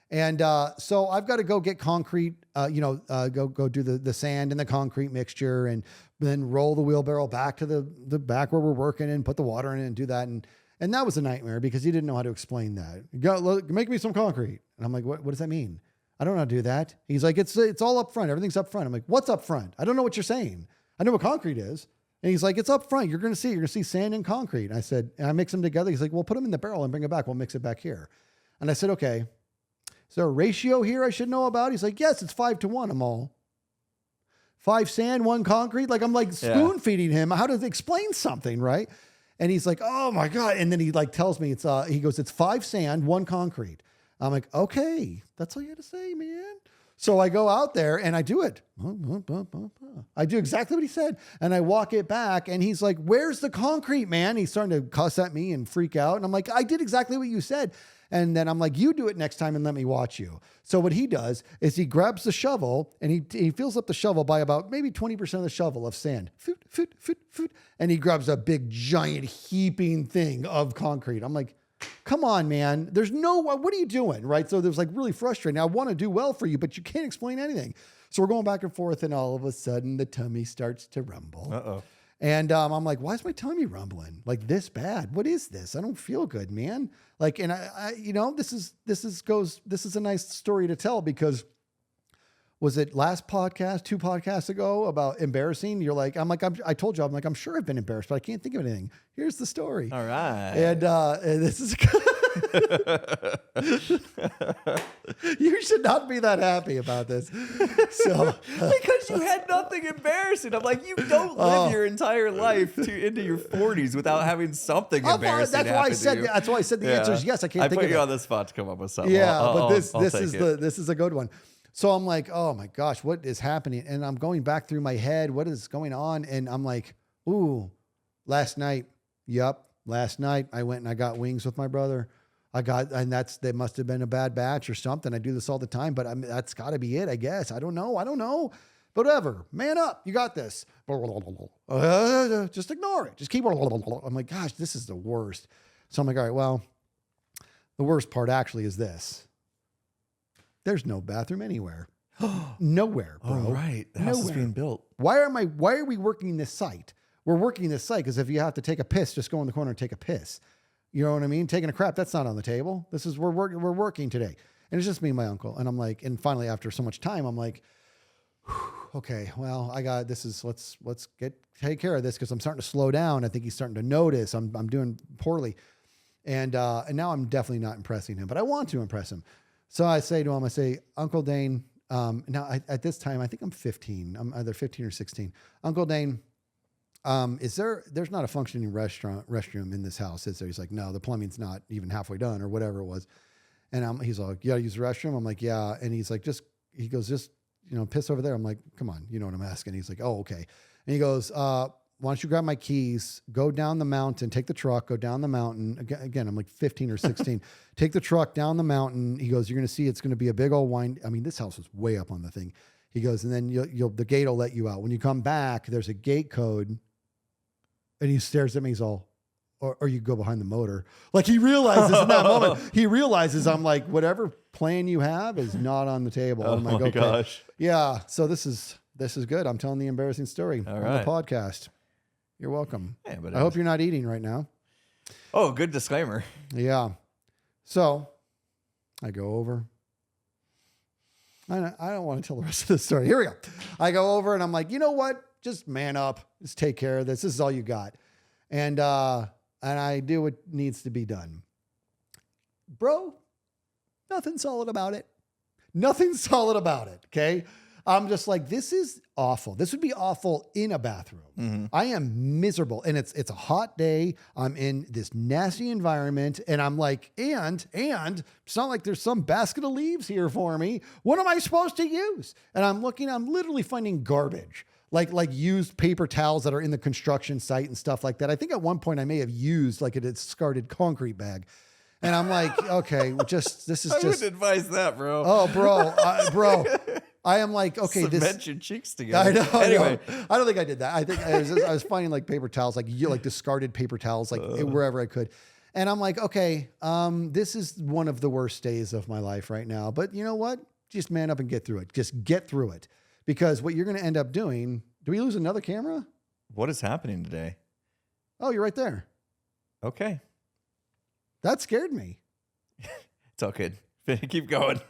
And so I've got to go get concrete, go do the sand and the concrete mixture and then roll the wheelbarrow back to the back where we're working and put the water in it and do that. And that was a nightmare because he didn't know how to explain that. Make me some concrete. And I'm like, what does that mean? I don't know how to do that. He's like, it's all up front. Everything's up front. I'm like, what's up front? I don't know what you're saying. I know what concrete is. And he's like, it's up front. You're going to see sand and concrete. And I said, and I mix them together. He's like, well, put them in the barrel and bring it back. We'll mix it back here. And I said, okay. Is there a ratio here I should know about? He's like, yes, it's 5-1. I'm all 5 sand, 1 concrete. Like I'm like spoon feeding him how to explain something. Right. And he's like, oh my God. And then he like tells me he goes, it's 5 sand, 1 concrete. I'm like, okay, that's all you had to say, man. So I go out there and I do it. I do exactly what he said. And I walk it back and he's like, where's the concrete, man? He's starting to cuss at me and freak out. And I'm like, I did exactly what you said. And then I'm like, you do it next time and let me watch you. So what he does is he grabs the shovel and he fills up the shovel by about maybe 20% of the shovel of sand. And he grabs a big giant heaping thing of concrete. I'm like, come on, man. What are you doing? Right. So there's like really frustrating. I want to do well for you, but you can't explain anything. So we're going back and forth and all of a sudden the tummy starts to rumble. Uh-oh. And I'm like, why is my tummy rumbling like this bad? What is this? I don't feel good, man. Like, and I this is a nice story to tell because was it last podcast, 2 podcasts ago about embarrassing? You're like, I told you, I'm sure I've been embarrassed, but I can't think of anything. Here's the story. All right. And this is you should not be that happy about this. So because you had nothing embarrassing. I'm like, you don't live your entire life into your 40s without having something embarrassing. That's why I said the answer is yes. I can't think of it. I put you on the spot to come up with something. Yeah, but this is a good one. So I'm like, oh my gosh, what is happening? And I'm going back through my head. What is going on? And I'm like, ooh, last night I went and I got wings with my brother. That must have been a bad batch or something. I do this all the time, but that's got to be it, I guess. I don't know. But whatever, man up. You got this. Just ignore it. Just keep. I'm like, gosh, this is the worst. So I'm like, all right, well, the worst part actually is this. There's no bathroom anywhere. Nowhere, bro. Oh, right. The house is being built. Why are we working this site? We're working this site because if you have to take a piss, just go in the corner and take a piss. You know what I mean? Taking a crap, that's not on the table. We're working today. And it's just me and my uncle. And I'm like, and finally after so much time, I'm like, okay, well, let's take care of this because I'm starting to slow down. I think he's starting to notice I'm doing poorly. And now I'm definitely not impressing him, but I want to impress him. So I say to him, Uncle Dane, at this time, I think I'm 15. I'm either 15 or 16. Uncle Dane, there's not a functioning restroom in this house, is there? He's like, no, the plumbing's not even halfway done or whatever it was. And he's like, you gotta use the restroom? I'm like, yeah. And he's like, just piss over there. I'm like, come on, you know what I'm asking. He's like, oh, okay. And he goes, why don't you grab my keys, go down the mountain, take the truck, go down the mountain. Again, I'm like 15 or 16. Take the truck down the mountain. He goes, you're going to see it's going to be a big old wind. I mean, this house was way up on the thing. He goes, and then the gate will let you out. When you come back, there's a gate code. And he stares at me. He's all, or you go behind the motor. Like he realizes in that moment, I'm like, whatever plan you have is not on the table. Oh I'm like, my okay. gosh. Yeah. So this is good. I'm telling the embarrassing story on right. the podcast. You're welcome. Yeah, but I hope you're not eating right now. Oh, good disclaimer. Yeah. So I go over. I don't want to tell the rest of the story. Here we go. I go over and I'm like, you know what? Just man up. Just take care of this. This is all you got. And I do what needs to be done. Bro, nothing solid about it. Nothing solid about it. Okay. I'm just like, this is awful. This would be awful in a bathroom. Mm-hmm. I am miserable. And it's a hot day. I'm in this nasty environment. And I'm like, and it's not like there's some basket of leaves here for me. What am I supposed to use? And I'm literally finding garbage. Like used paper towels that are in the construction site and stuff like that. I think at one point I may have used like a discarded concrete bag. And I'm like, okay, this is I just. wouldn't advise that, bro. Oh, bro. I am like, okay, Cement your cheeks together. I know. Anyway, I don't think I did that. I think I was finding like paper towels, like discarded paper towels, like wherever I could. And I'm like, okay, this is one of the worst days of my life right now. But you know what? Just man up and get through it. Just get through it. Because what you're going to end up doing, do we lose another camera? what is happening today? Oh, you're right there. Okay. That scared me. It's all good. Keep going.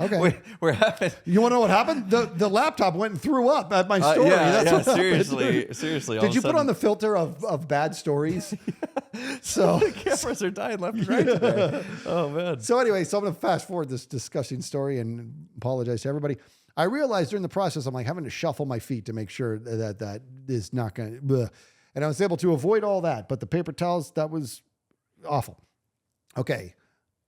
Okay. Wait, we're having. You want to know what happened? The laptop went and threw up at my story. That's what happened. Seriously. Did you put on the filter of bad stories? So the cameras are dying left and right today. Oh, man. So anyway, I'm going to fast forward this disgusting story and apologize to everybody. I realized during the process, I'm like having to shuffle my feet to make sure that is not going to, and I was able to avoid all that. But the paper towels, that was awful. Okay.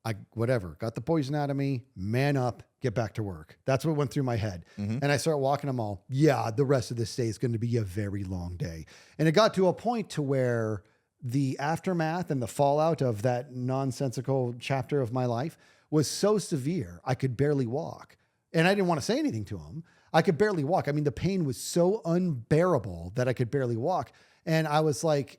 Got the poison out of me, man up, get back to work. That's what went through my head. Mm-hmm. And I started walking them all. Yeah, the rest of this day is going to be a very long day. And it got to a point to where the aftermath and the fallout of that nonsensical chapter of my life was so severe, I could barely walk. And I didn't want to say anything to him. I could barely walk. I mean, the pain was so unbearable that I could barely walk. And I was like,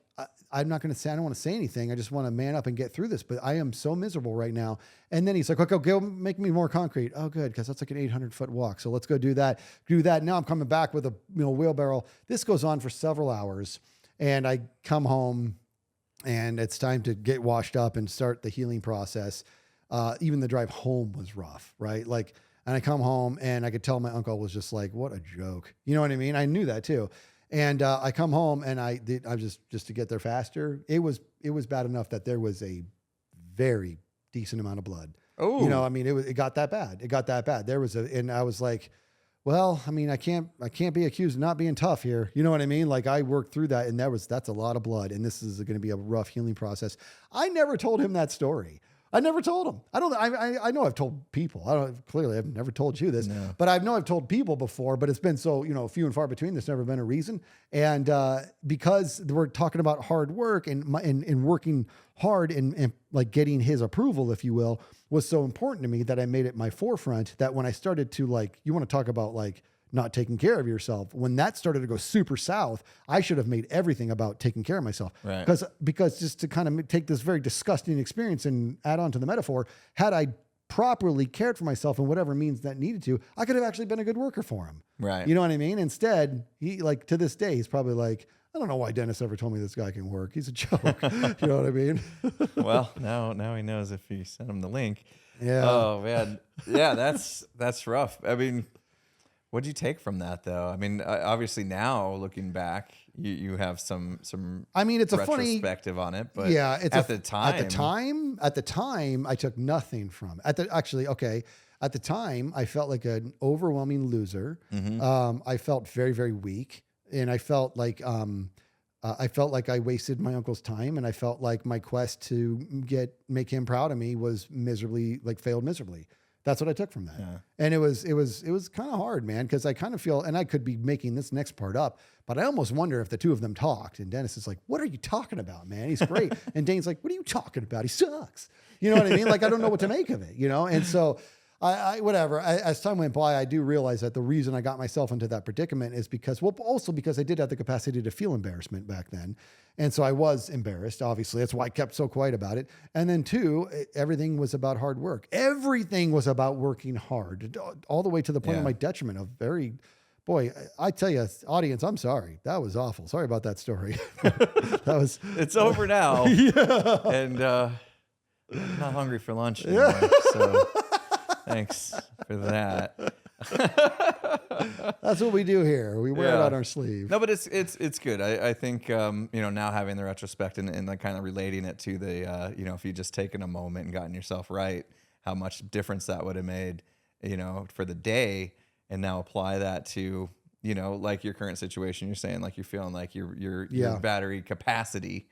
I don't want to say anything. I just want to man up and get through this, but I am so miserable right now. And then he's like, okay, go make me more concrete. Oh, good. Because that's like an 800-foot walk. So let's go do that. Now I'm coming back with a wheelbarrow. This goes on for several hours. And I come home and it's time to get washed up and start the healing process. Even the drive home was rough, right? And I come home and I could tell my uncle was just like, what a joke. You know what I mean? I knew that too. And I come home and I just to get there faster. It was bad enough that there was a very decent amount of blood. Oh, I mean, it got that bad. It got that bad. And I was like, well, I mean, I can't be accused of not being tough here. You know what I mean? Like I worked through that and that's a lot of blood. And this is going to be a rough healing process. I never told him that story. I never told him. I know I've told people. Clearly I've never told you this, but I know I've told people before, but it's been so, few and far between. There's never been a reason. And because we're talking about hard work and working hard and like getting his approval, if you will, was so important to me that I made it my forefront that when I started to you want to talk about not taking care of yourself. When that started to go super south, I should have made everything about taking care of myself. Right. Because just to kind of take this very disgusting experience and add on to the metaphor, had I properly cared for myself in whatever means that needed to, I could have actually been a good worker for him. Right. You know what I mean? Instead, he to this day, he's probably like, I don't know why Dennis ever told me this guy can work. He's a joke. You know what I mean? Well, now he knows if you send him the link. Yeah. Oh man, yeah, that's rough. I mean, what'd you take from that though? I mean, obviously now looking back, you have some. I mean, it's a funny retrospective on it, but yeah, it's at the time, I took nothing from it. At the time, I felt like an overwhelming loser. I felt very, very weak, and I felt like I wasted my uncle's time, and I felt like my quest to make him proud of me was failed miserably. That's what I took from that. Yeah. And it was kind of hard, man, because I kind of feel, and I could be making this next part up, but I almost wonder if the two of them talked. And Dennis is like, "What are you talking about, man? He's great." And Dane's like, "What are you talking about? He sucks." You know what I mean? Like, I don't know what to make of it, you know? And so as time went by, I do realize that the reason I got myself into that predicament is because I did have the capacity to feel embarrassment back then. And so I was embarrassed, obviously. That's why I kept so quiet about it. And then two, everything was about hard work. Everything was about working hard, all the way to the point of my detriment I tell you, audience, I'm sorry. That was awful. Sorry about that story. It's over now. Yeah. And I'm not hungry for lunch anymore. So thanks for that. That's what we do here. We wear it on our sleeve. No, but it's good. I think now having the retrospect and like kind of relating it to the if you just taken a moment and gotten yourself right, how much difference that would have made, for the day, and now apply that to like your current situation. You're saying like you're feeling like your battery capacity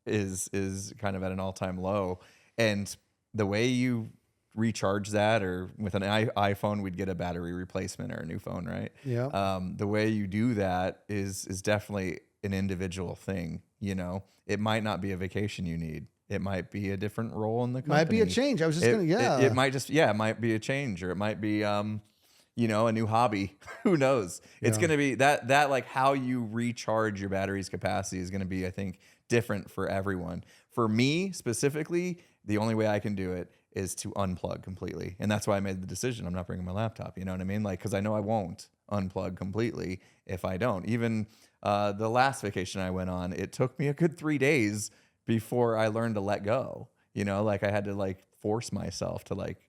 is kind of at an all-time low, and the way you recharge that, or with an iPhone, we'd get a battery replacement or a new phone, right? Yeah. The way you do that is definitely an individual thing. It might not be a vacation you need. It might be a different role in the company. Might be a change. I was just it might just, it might be a change, or it might be, a new hobby. Who knows? It's going to be that like how you recharge your battery's capacity is going to be, I think, different for everyone. For me specifically, the only way I can do it is to unplug completely. And that's why I made the decision. I'm not bringing my laptop, you know what I mean? Like, cause I know I won't unplug completely if I don't. Even the last vacation I went on, it took me a good 3 days before I learned to let go. Like I had to like force myself to like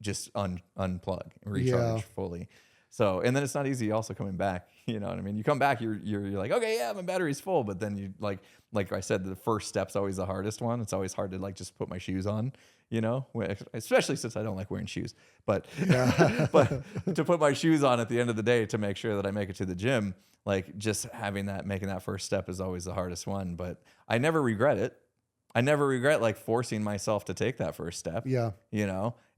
just unplug and recharge fully. So, and then it's not easy also coming back, you know what I mean? You come back, you're like, okay, yeah, my battery's full. But then you like I said, the first step's always the hardest one. It's always hard to like just put my shoes on, especially since I don't like wearing shoes. But but to put my shoes on at the end of the day to make sure that I make it to the gym, like just making that first step is always the hardest one. But I never regret it. I never regret like forcing myself to take that first step. Yeah.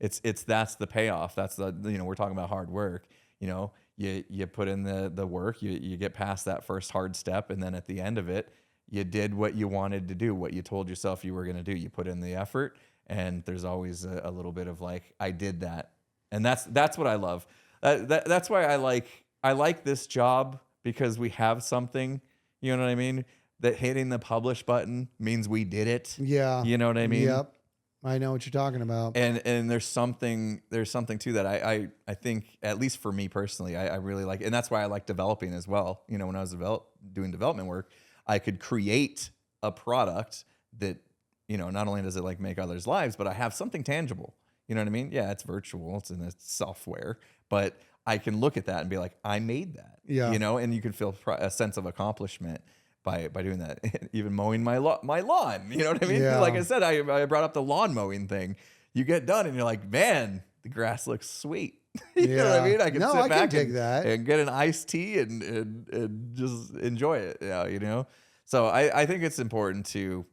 That's the payoff. That's we're talking about hard work. You put in the work, you get past that first hard step, and then at the end of it, you did what you wanted to do, what you told yourself you were going to do. You put in the effort, and there's always a little bit of like, I did that. And that's what I love. That's why I like this job, because we have something, you know what I mean? That hitting the publish button means we did it. Yeah. You know what I mean? Yep. I know what you're talking about. And there's something to that. I think, at least for me personally, I really like, and that's why I like developing as well. When I was doing development work, I could create a product that, not only does it like make others' lives, but I have something tangible. You know what I mean? Yeah, it's virtual, it's in a software, but I can look at that and be like, I made that. Yeah. And you can feel a sense of accomplishment by doing that. Even mowing my lawn, you know what I mean? Yeah. Like I said, I brought up the lawn mowing thing. You get done and you're like, man, the grass looks sweet. You know what I mean? I can sit back and get an iced tea and just enjoy it. Yeah, So I think it's important to,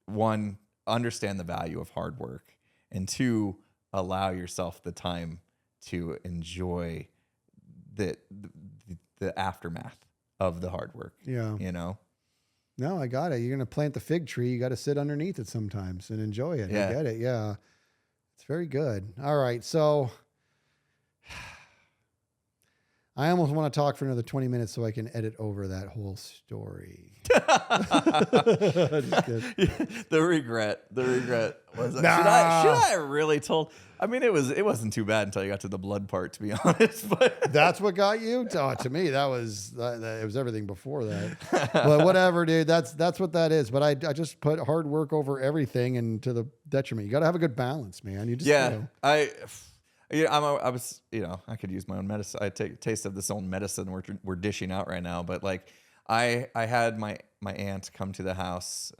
one, understand the value of hard work, and two, allow yourself the time to enjoy the aftermath of the hard work. Yeah. No, I got it. You're going to plant the fig tree. You got to sit underneath it sometimes and enjoy it. Yeah. I get it. Yeah. It's very good. All right. So I almost want to talk for another 20 minutes so I can edit over that whole story. Just The regret was Nah. should I have really told? I mean, it wasn't too bad until you got to the blood part, to be honest. But That's what got you? Oh, to me, it was everything before that. But whatever, dude. That's what that is. But I just put hard work over everything, and to the detriment. You got to have a good balance, man. You just I was, I could use my own medicine. I take a taste of this own medicine we're dishing out right now. But like, I had my aunt come to the house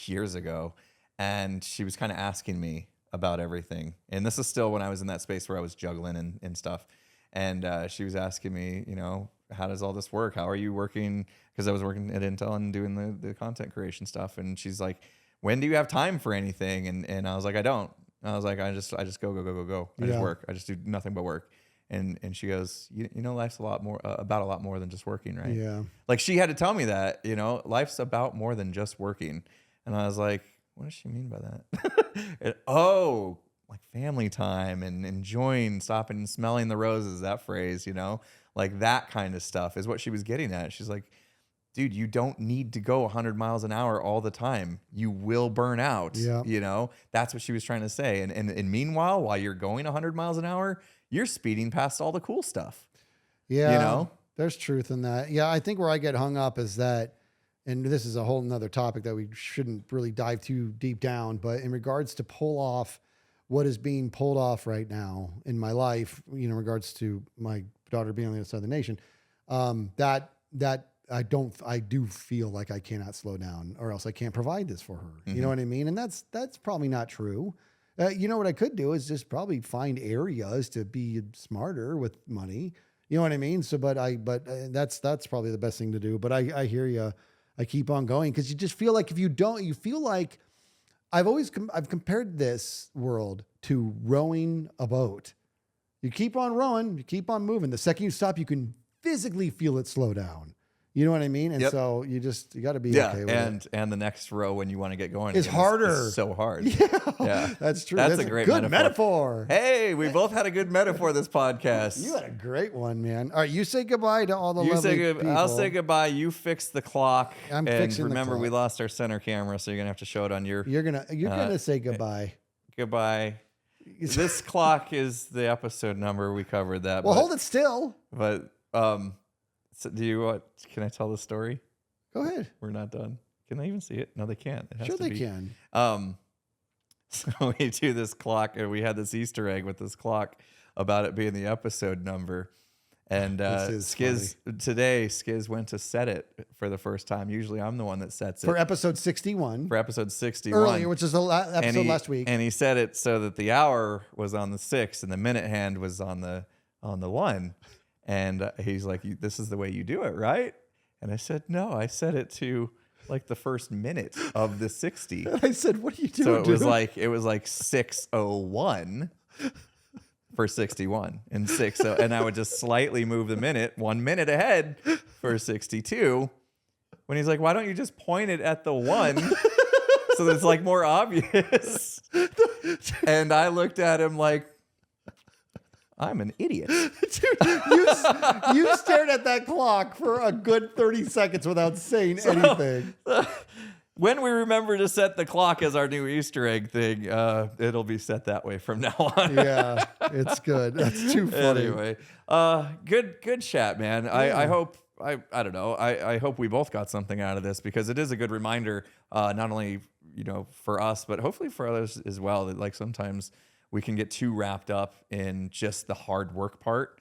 years ago, and she was kind of asking me about everything. And this is still when I was in that space where I was juggling and stuff. And she was asking me, how does all this work? How are you working? Because I was working at Intel and doing the content creation stuff. And she's like, when do you have time for anything? And I was like, I don't. I was like, I just go. I just work. I just do nothing but work. And she goes, life's about a lot more than just working, right? Yeah. Like she had to tell me that, life's about more than just working. And I was like, what does she mean by that? Like family time and enjoying, stopping and smelling the roses, that phrase, like that kind of stuff is what she was getting at. She's like, dude, you don't need to go 100 miles an hour all the time. You will burn out. Yeah. That's what she was trying to say. And meanwhile, while you're going 100 miles an hour, you're speeding past all the cool stuff. Yeah. There's truth in that. Yeah. I think where I get hung up is that, and this is a whole nother topic that we shouldn't really dive too deep down, but in regards to pull off what is being pulled off right now in my life, in regards to my daughter being on the other side of the nation, I do feel like I cannot slow down or else I can't provide this for her. Mm-hmm. You know what I mean? And that's probably not true. What I could do is just probably find areas to be smarter with money. You know what I mean? So, but that's probably the best thing to do. But I hear you. I keep on going because you just feel like if you don't, you feel like I've compared this world to rowing a boat. You keep on rowing, you keep on moving. The second you stop, you can physically feel it slow down. You know what I mean? And so you got to be okay with it. And the next row when you want to get going is harder. It's so hard. Yeah, that's true. That's a great good metaphor. Hey, we both had a good metaphor this podcast. You had a great one, man. All right, you say goodbye to all the lovely people. I'll say goodbye. You fix the clock. I'm fixing remember, the clock. we lost our center camera, so you're gonna have to show it on your. You're gonna say goodbye. Goodbye. This clock is the episode number. We covered that. Well, hold it still. But so can I tell the story? Go ahead. We're not done. Can they even see it? No, they can't. It has Sure, to they be. can. So we do this clock, and we had this Easter egg with this clock about it being the episode number. And Skizz went to set it for the first time. Usually I'm the one that sets it. For episode 61. For episode 61. Earlier, which is the episode last week. And he set it so that the hour was on the 6 and the minute hand was on the 1. And he's like, this is the way you do it, right? And I said, no, I set it to like the first minute of the 60. I said, what are you doing? So it was like 6:01 for 61 and 60, and I would just slightly move the minute 1 minute ahead for 62. When he's like, why don't you just point it at the 1 so that it's like more obvious? And I looked at him like, I'm an idiot. Dude, you stared at that clock for a good 30 seconds without saying anything. When we remember to set the clock as our new Easter egg thing, it'll be set that way from now on. Yeah, it's good. That's too funny. Anyway, good chat, man. Yeah. I hope I don't know. I hope we both got something out of this because it is a good reminder, not only for us, but hopefully for others as well. That like sometimes we can get too wrapped up in just the hard work part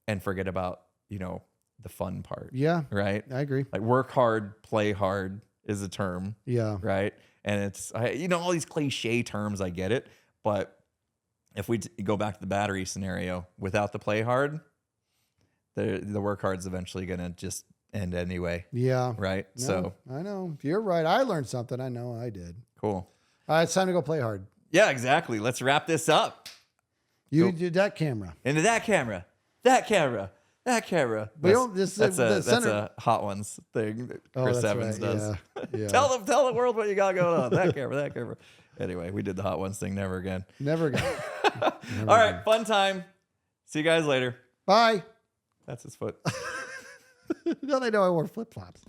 and forget about the fun part. Yeah, right. I agree. Like work hard, play hard is a term. Yeah. Right. And it's all these cliche terms. I get it, but if we go back to the battery scenario, without the play hard, the work hard's eventually gonna just end anyway. Yeah. Right. No, So I know you're right. I learned something. I know I did. Cool. All right, it's time to go play hard. Yeah, exactly. Let's wrap this up. You did that camera. Into that camera. That camera. That camera. That's a Hot Ones thing that Chris Evans does. Yeah. Tell the world what you got going on. That camera. Anyway, we did the Hot Ones thing. Never again. Never again. All right, fun time. See you guys later. Bye. That's his foot. Now they know I wore flip flops.